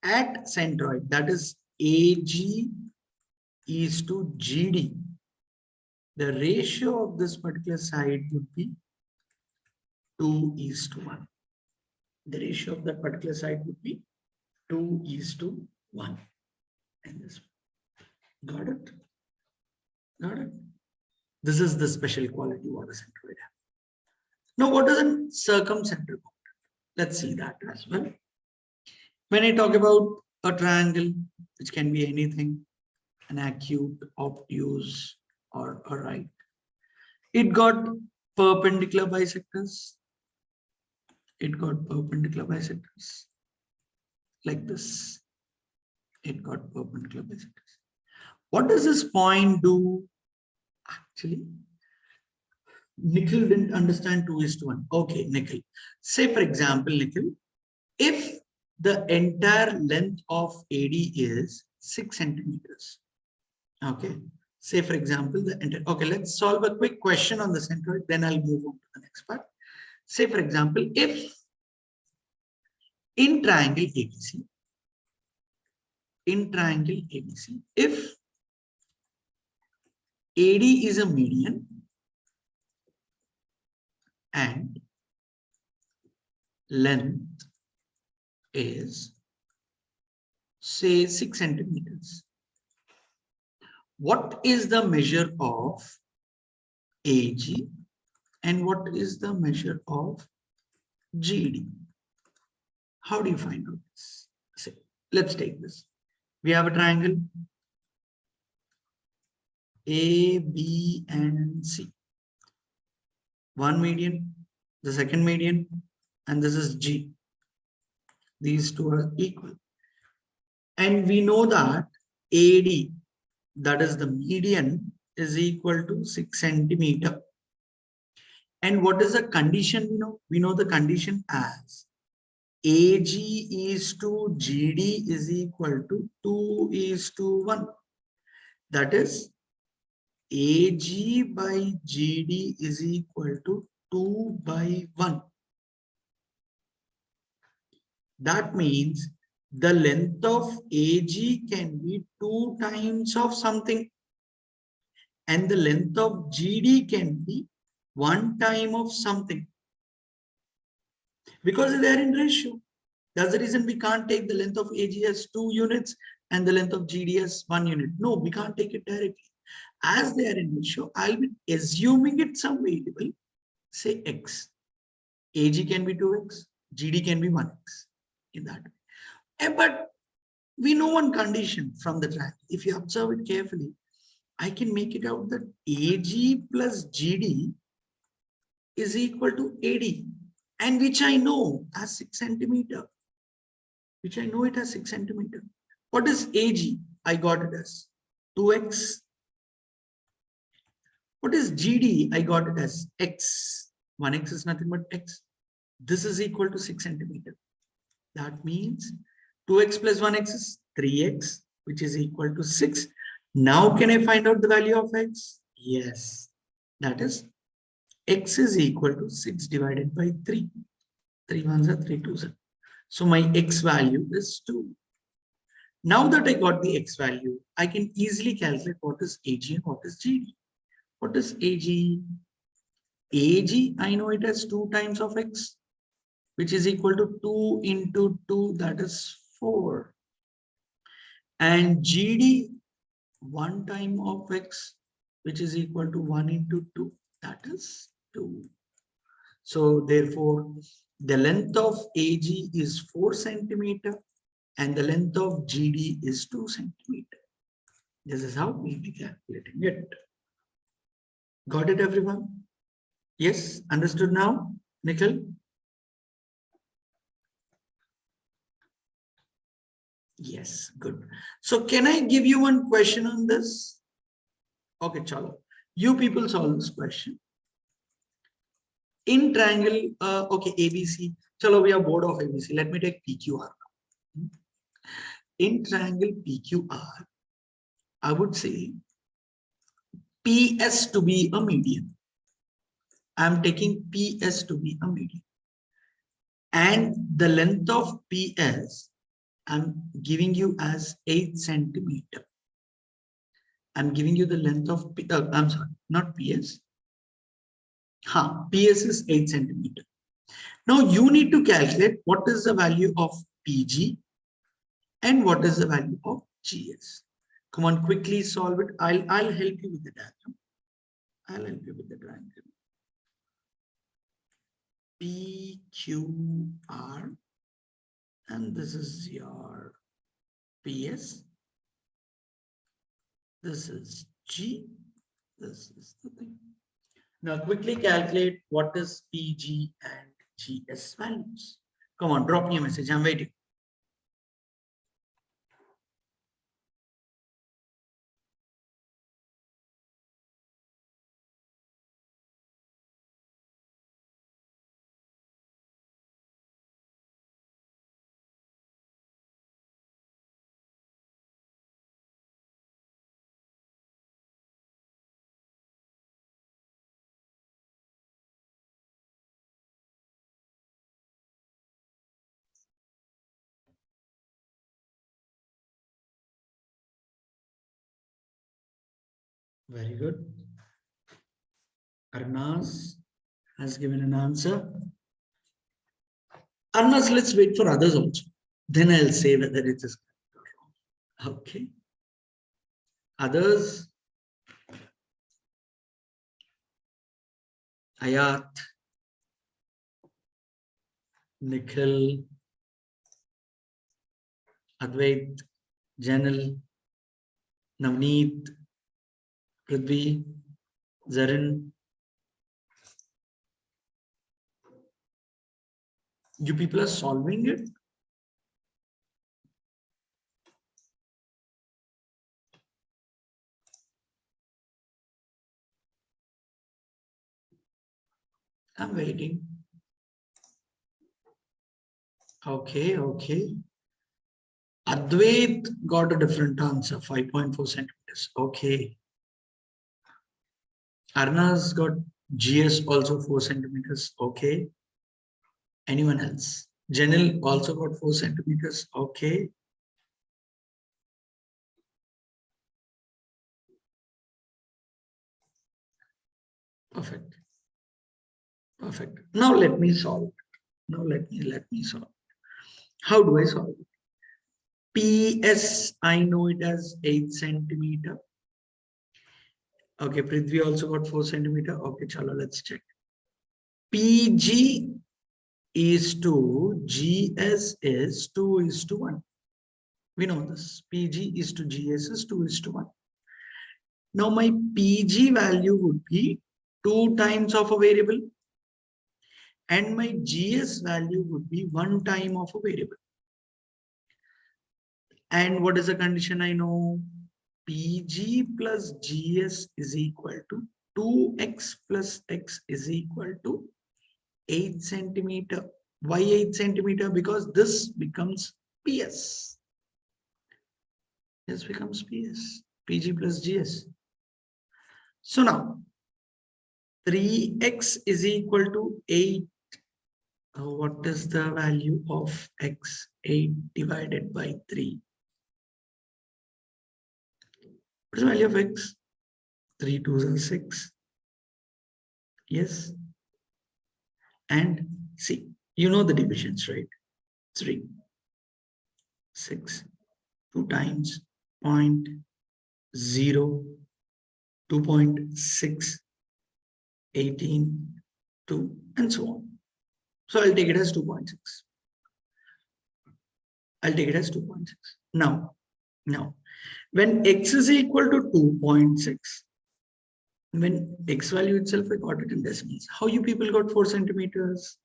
[SPEAKER 2] at centroid, that is AG is to GD, the ratio of this particular side would be 2:1. The ratio of that particular side would be 2:1. And this one. Got it? Got it? This is the special quality what a centroid has. Now, what does a circumcenter do? Let's see that as well. When I talk about a triangle, which can be anything, an acute, obtuse, or a right, it got perpendicular bisectors. It got perpendicular bisectors like this. It got perpendicular bisectors. What does this point do? Actually, Nikhil didn't understand 2:1. Okay, Nikhil. Say, for example, Nikhil, if the entire length of AD is 6 centimeters. Okay. Say, for example, the entire. Okay, let's solve a quick question on the centroid, then I'll move on to the next part. Say, for example, if in triangle ABC, if AD is a median and length is, say, 6 centimeters, what is the measure of AG and what is the measure of GD? How do you find out this? Say, let's take this. We have a triangle A, B, and C. One median, the second median, and this is G. These two are equal. And we know that AD, that is the median, is equal to 6 centimeter. And what is the condition we know? We know the condition as AG is to GD is equal to 2 is to 1. That is AG by GD is equal to 2 by 1. That means the length of AG can be 2 times of something, and the length of GD can be 1 time of something, because they are in ratio. That's the reason we can't take the length of AG as 2 units and the length of GD as 1 unit. No, we can't take it directly. As they are in ratio, I'll be assuming it some variable, say X. AG can be 2X, GD can be 1X in that way. But we know one condition from the triangle. If you observe it carefully, I can make it out that AG plus GD is equal to AD, and which I know as 6 centimeter. Which I know it as 6 centimeter. What is AG? I got it as 2X. What is GD? I got it as X. 1X is nothing but X. This is equal to 6 centimeter. That means 2X plus 1X is 3X, which is equal to 6. Now can I find out the value of X? Yes. That is X is equal to 6 divided by 3. 3 ones are 3 twos are. So my X value is 2. Now that I got the X value, I can easily calculate what is AG and what is GD. What is AG? AG, I know it as 2 times of X, which is equal to 2 into 2, that is 4. And GD, 1 time of X, which is equal to 1 into 2, that is 2. So therefore, the length of AG is 4 centimeter and the length of GD is 2 centimeter. This is how we'll be calculating it. Got it, everyone? Yes, understood now, Nikhil? Yes, good. So can I give you one question on this? Okay, chalo. You people solve this question. In triangle, okay, ABC. Chalo, we are bored of ABC. Let me take PQR. In triangle PQR, I would say PS to be a median. I'm taking PS to be a median. And the length of PS, I'm giving you as 8 centimeter. I'm giving you the length of, I'm sorry, not PS. PS is 8 centimeter. Now you need to calculate what is the value of PG and what is the value of GS. Come on, quickly solve it. I'll help you with the diagram. I'll help you with the diagram. PQR, and this is your PS. This is G. This is the thing. Now quickly calculate what is PG and GS values. Come on, drop me a message. I'm waiting. Very good. Arnaz has given an answer. Arnaz, let's wait for others also. Then I'll say whether it is correct or wrong. Okay. Others. Ayat. Nikhil. Advait. Janil. Navneet. Prithvi. Zarin. You people are solving it. I'm waiting. Okay, okay. Advait got a different answer, 5.4 centimeters. Okay. Arna's got GS also 4 centimeters. Okay. Anyone else? Janil also got 4 centimeters. Okay. Perfect. Perfect. Now let me solve. Now let me solve. How do I solve it? PS, I know it as 8 centimeter. Okay, Prithvi also got 4 centimeter. Okay, chalo, let's check. PG is to GS is 2:1. We know this. PG is to GS is 2:1. Now my PG value would be 2 times of a variable, and my GS value would be 1 time of a variable. And what is the condition I know? PG plus GS is equal to 2x plus x is equal to 8 centimeter. Why 8 centimeter? Because this becomes PS. This becomes PS. PG plus GS. So now 3x is equal to 8. What is the value of x? 8 divided by 3. What is the value of x? 3 2s are 6. Yes. And see, you know the divisions, right? 3, 6, 2 times 0.0, 2.6, 18, 2, and so on. So I'll take it as 2.6. I'll take it as 2.6. Now, when x is equal to 2.6, when x value itself, I got it in decimals. How you people got 4 centimeters?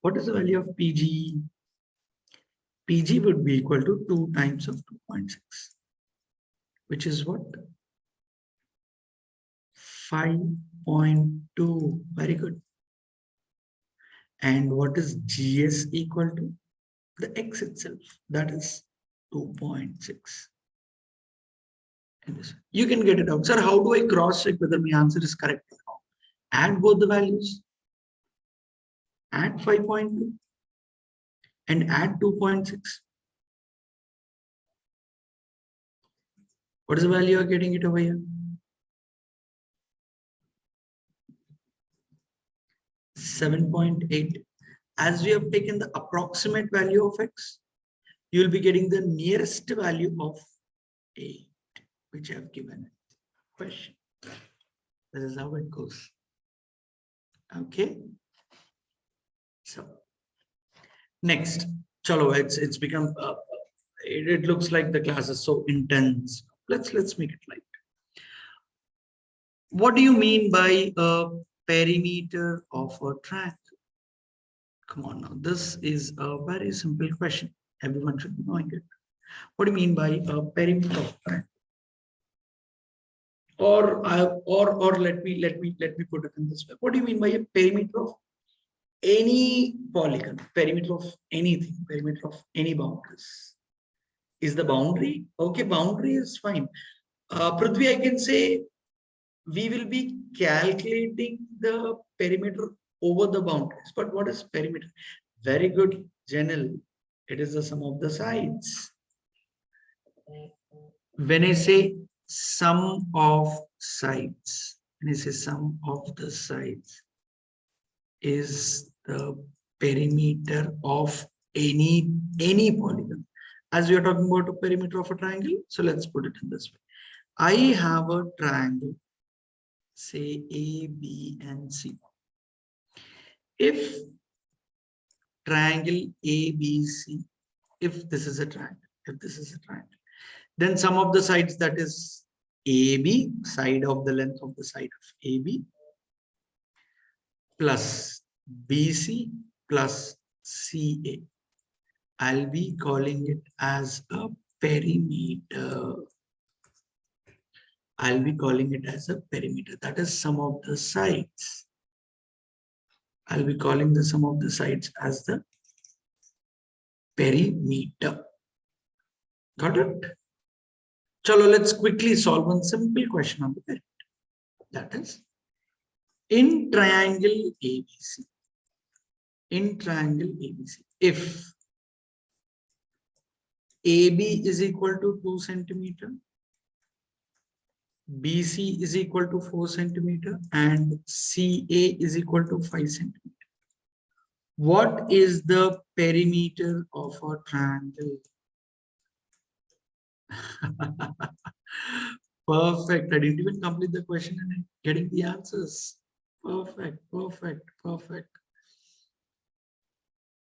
[SPEAKER 2] What is the value of PG? PG would be equal to 2 times of 2.6, which is what? 5.2. Very good. And what is GS equal to? The x itself, that is 2.6. You can get it out. Sir, how do I cross check whether my answer is correct or not? Add both the values. Add 5.2 and add 2.6. What is the value you are getting it over here? 7.8. As we have taken the approximate value of x, you will be getting the nearest value of 8, which I have given it. Question. This is how it goes. Okay. So next, chalo, it's become it looks like the class is so intense. Let's make it light. What do you mean by a perimeter of a triangle? Come on now, this is a very simple question. Everyone should be knowing it. What do you mean by a perimeter of a triangle? Or let me put it in this way. What do you mean by a perimeter of any polygon, perimeter of anything, perimeter of any boundaries? Is the boundary? Okay, boundary is fine. Prithvi, I can say we will be calculating the perimeter over the boundaries. But what is perimeter? Very good, Janil. It is the sum of the sides. When I say sum of sides, when I say sum of the sides is the perimeter of any polygon. As we are talking about a perimeter of a triangle, so let's put it in this way. I have a triangle, say A, B, and C. If triangle ABC, if this is a triangle, then sum of the sides, that is AB, side of the length of the side of AB, plus BC plus CA. I'll be calling it as a perimeter. I'll be calling it as a perimeter. That is sum of the sides. I'll be calling the sum of the sides as the perimeter. Got it? Chalo, let's quickly solve one simple question on the perimeter. That is, in triangle ABC, if AB is equal to 2 centimeter, BC is equal to 4 centimeter, and CA is equal to 5 centimeter. What is the perimeter of a triangle? Perfect. I didn't even complete the question and I'm getting the answers. Perfect, perfect, perfect.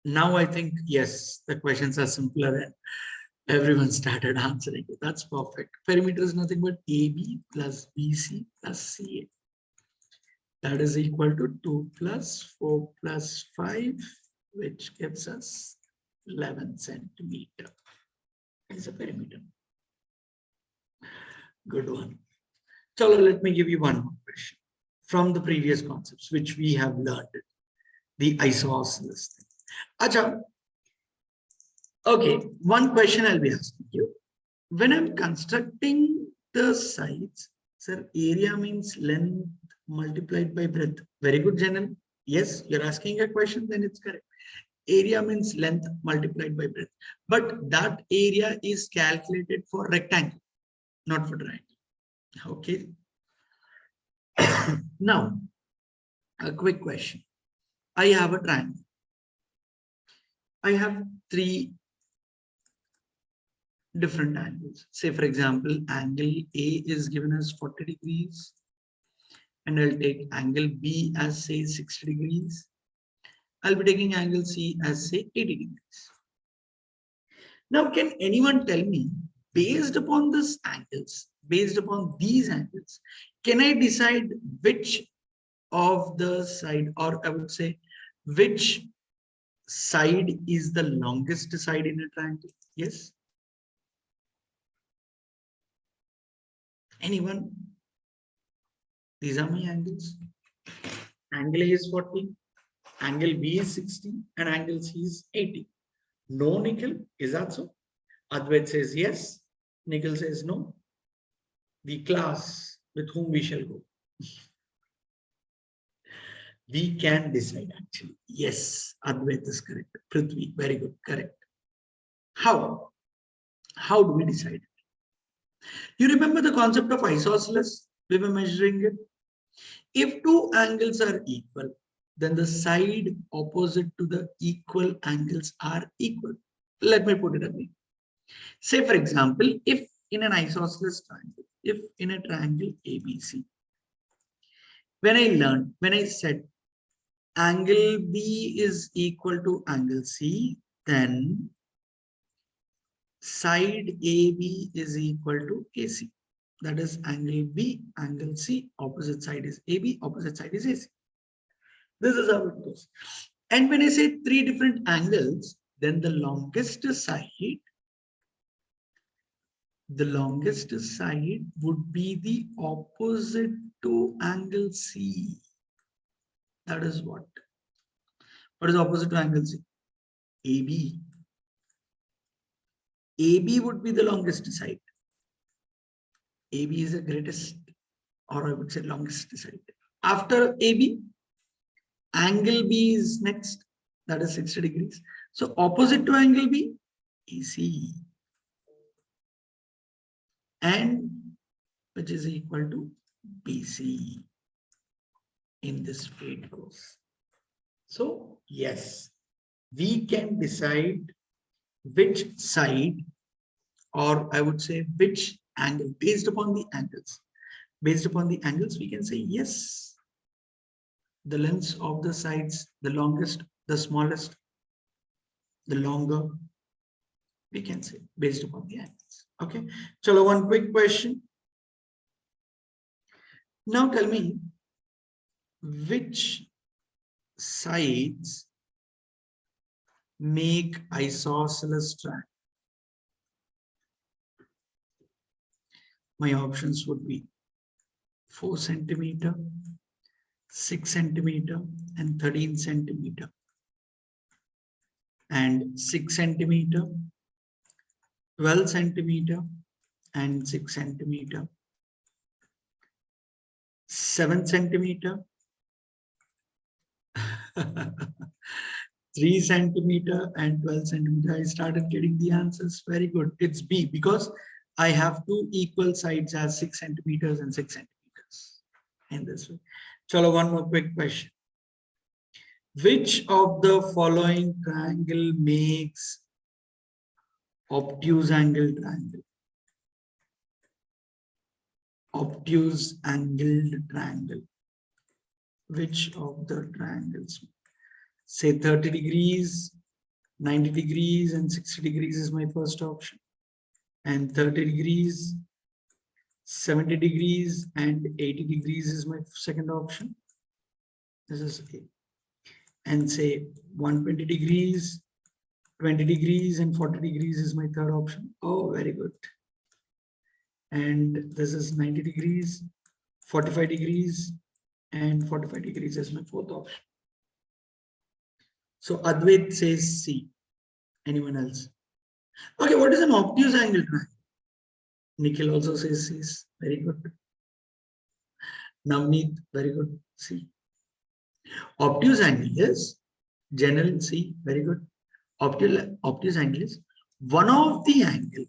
[SPEAKER 2] Now I think, yes, the questions are simpler and everyone started answering it. That's perfect. Perimeter is nothing but AB plus BC plus CA. That is equal to 2 plus 4 plus 5, which gives us 11 centimeter. Is a perimeter. Good one. So let me give you one more question from the previous concepts which we have learned. The isosceles thing. Acha. Okay, one question I'll be asking you. When I'm constructing the sides, sir, area means length multiplied by breadth. Very good, Janal. Yes, you're asking a question, then it's correct. Area means length multiplied by breadth. But that area is calculated for rectangle, not for triangle. Okay. Now, a quick question. I have a triangle. I have 3 different angles. Say, for example, angle A is given as 40 degrees. And I'll take angle B as, say, 60 degrees. I'll be taking angle C as, say, 80 degrees. Now, can anyone tell me, based upon these angles, can I decide which of the side, or I would say, which side is the longest side in a triangle? Yes? Anyone? These are my angles. Angle A is 40, angle B is 60, and angle C is 80. No, Nikhil, is that so? Advait says yes, Nikhil says no. The class with whom we shall go. We can decide actually. Yes, Advait is correct. Prithvi, very good, correct. How? How do we decide it? You remember the concept of isosceles? We were measuring it. If 2 angles are equal, then the side opposite to the equal angles are equal. Let me put it again. Say, for example, if in an isosceles triangle, if in a triangle ABC, when I said angle B is equal to angle C, then side AB is equal to AC. That is angle B, angle C, opposite side is AB, opposite side is AC. This is how it goes. And when I say 3 different angles, then the longest side would be the opposite to angle C. That is what? What is opposite to angle C? AB. AB would be the longest side. AB is the greatest, or I would say longest side. After AB, angle B is next, that is 60 degrees. So opposite to angle B, AC. And which is equal to BC. In this way it goes. So yes, we can decide which side, or I would say which angle, based upon the angles. Based upon the angles, we can say yes. The lengths of the sides, the longest, the smallest, the longer, we can say based upon the angles. Okay. So one quick question. Now tell me, which sides make isosceles triangle? My options would be 4 centimeter, 6 centimeter and 13 centimeter. And 6 centimeter, 12 centimeter and 6 centimeter. 7 centimeter, 3 centimeter and 12 centimeter. I started getting the answers. Very good. It's B because I have two equal sides as 6 centimeters and 6 centimeters. In this way. Chalo, one more quick question. Which of the following triangle makes obtuse angle triangle? Obtuse angled triangle. Which of the triangles? Say 30 degrees, 90 degrees, and 60 degrees is my first option. And 30 degrees, 70 degrees, and 80 degrees is my second option. This is A. And say 120 degrees, 20 degrees, and 40 degrees is my third option. Oh, very good. And this is 90 degrees, 45 degrees, and 45 degrees is my fourth option. So Advait says C. Anyone else? Okay, what is an obtuse angle triangle? Nikhil also says C. Very good. Navneet, very good. C. Obtuse angle is general C. Very good. Obtuse angle is one of the angle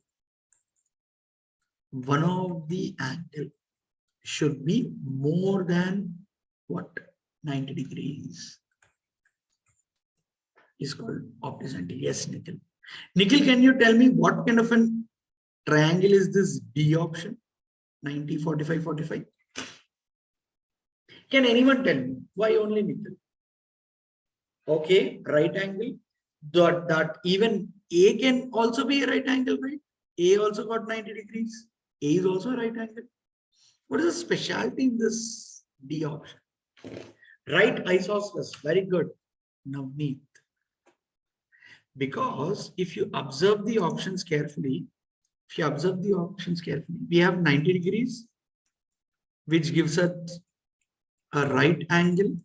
[SPEAKER 2] should be more than what? 90 degrees is called obtuse angle. Yes, Nikhil. Nikhil, can you tell me what kind of a triangle is this B option? 90, 45, 45. Can anyone tell me why only Nikhil? Okay, right angle. That even A can also be a right angle, right? A also got 90 degrees. A is also a right angle. What is the specialty in this D option? Right isosceles. Very good. Navneet. Because if you observe the options carefully, we have 90 degrees, which gives us a right angle.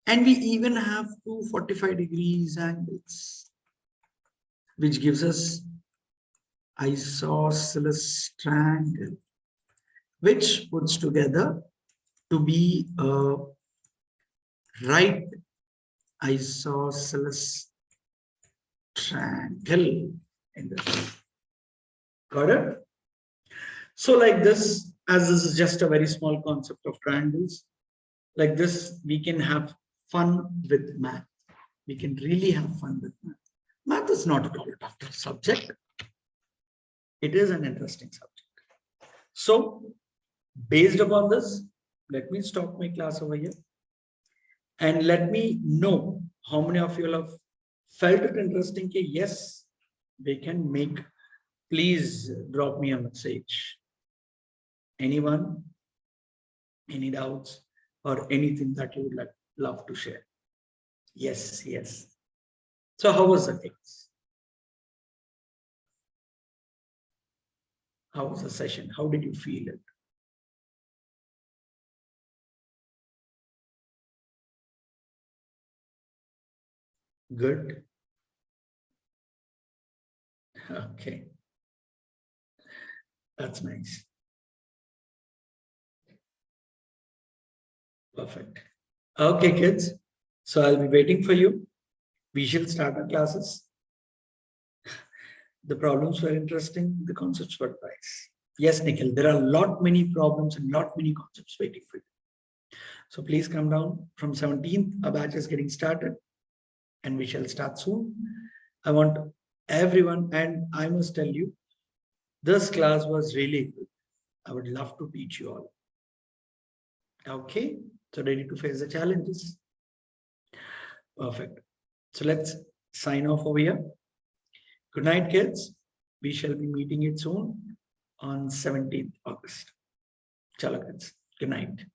[SPEAKER 2] And we even have 245 degrees angles, which gives us isosceles triangle, which puts together to be a right isosceles triangle in this. Got it? So like this, as this is just a very small concept of triangles, like this, we can have fun with math. We can really have fun with math. Math is not at all a tough subject. It is an interesting subject. So based upon this, let me stop my class over here. And let me know how many of you have felt it interesting. Yes, they can make. Please drop me a message. Anyone? Any doubts or anything that you would love to share? Yes, yes. So how was the class? How was the session? How did you feel it? Good. Okay. That's nice. Perfect. Okay, kids. So I'll be waiting for you. We shall start our classes. The problems were interesting. The concepts were nice. Yes, Nikhil, there are many problems and many concepts waiting for you. So please come down. From 17th, our batch is getting started and we shall start soon. I want everyone, and I must tell you, this class was really good. I would love to teach you all. Okay, so ready to face the challenges? Perfect. So let's sign off over here. Good night, kids. We shall be meeting it soon on 17th August. Chalo, kids. Good night.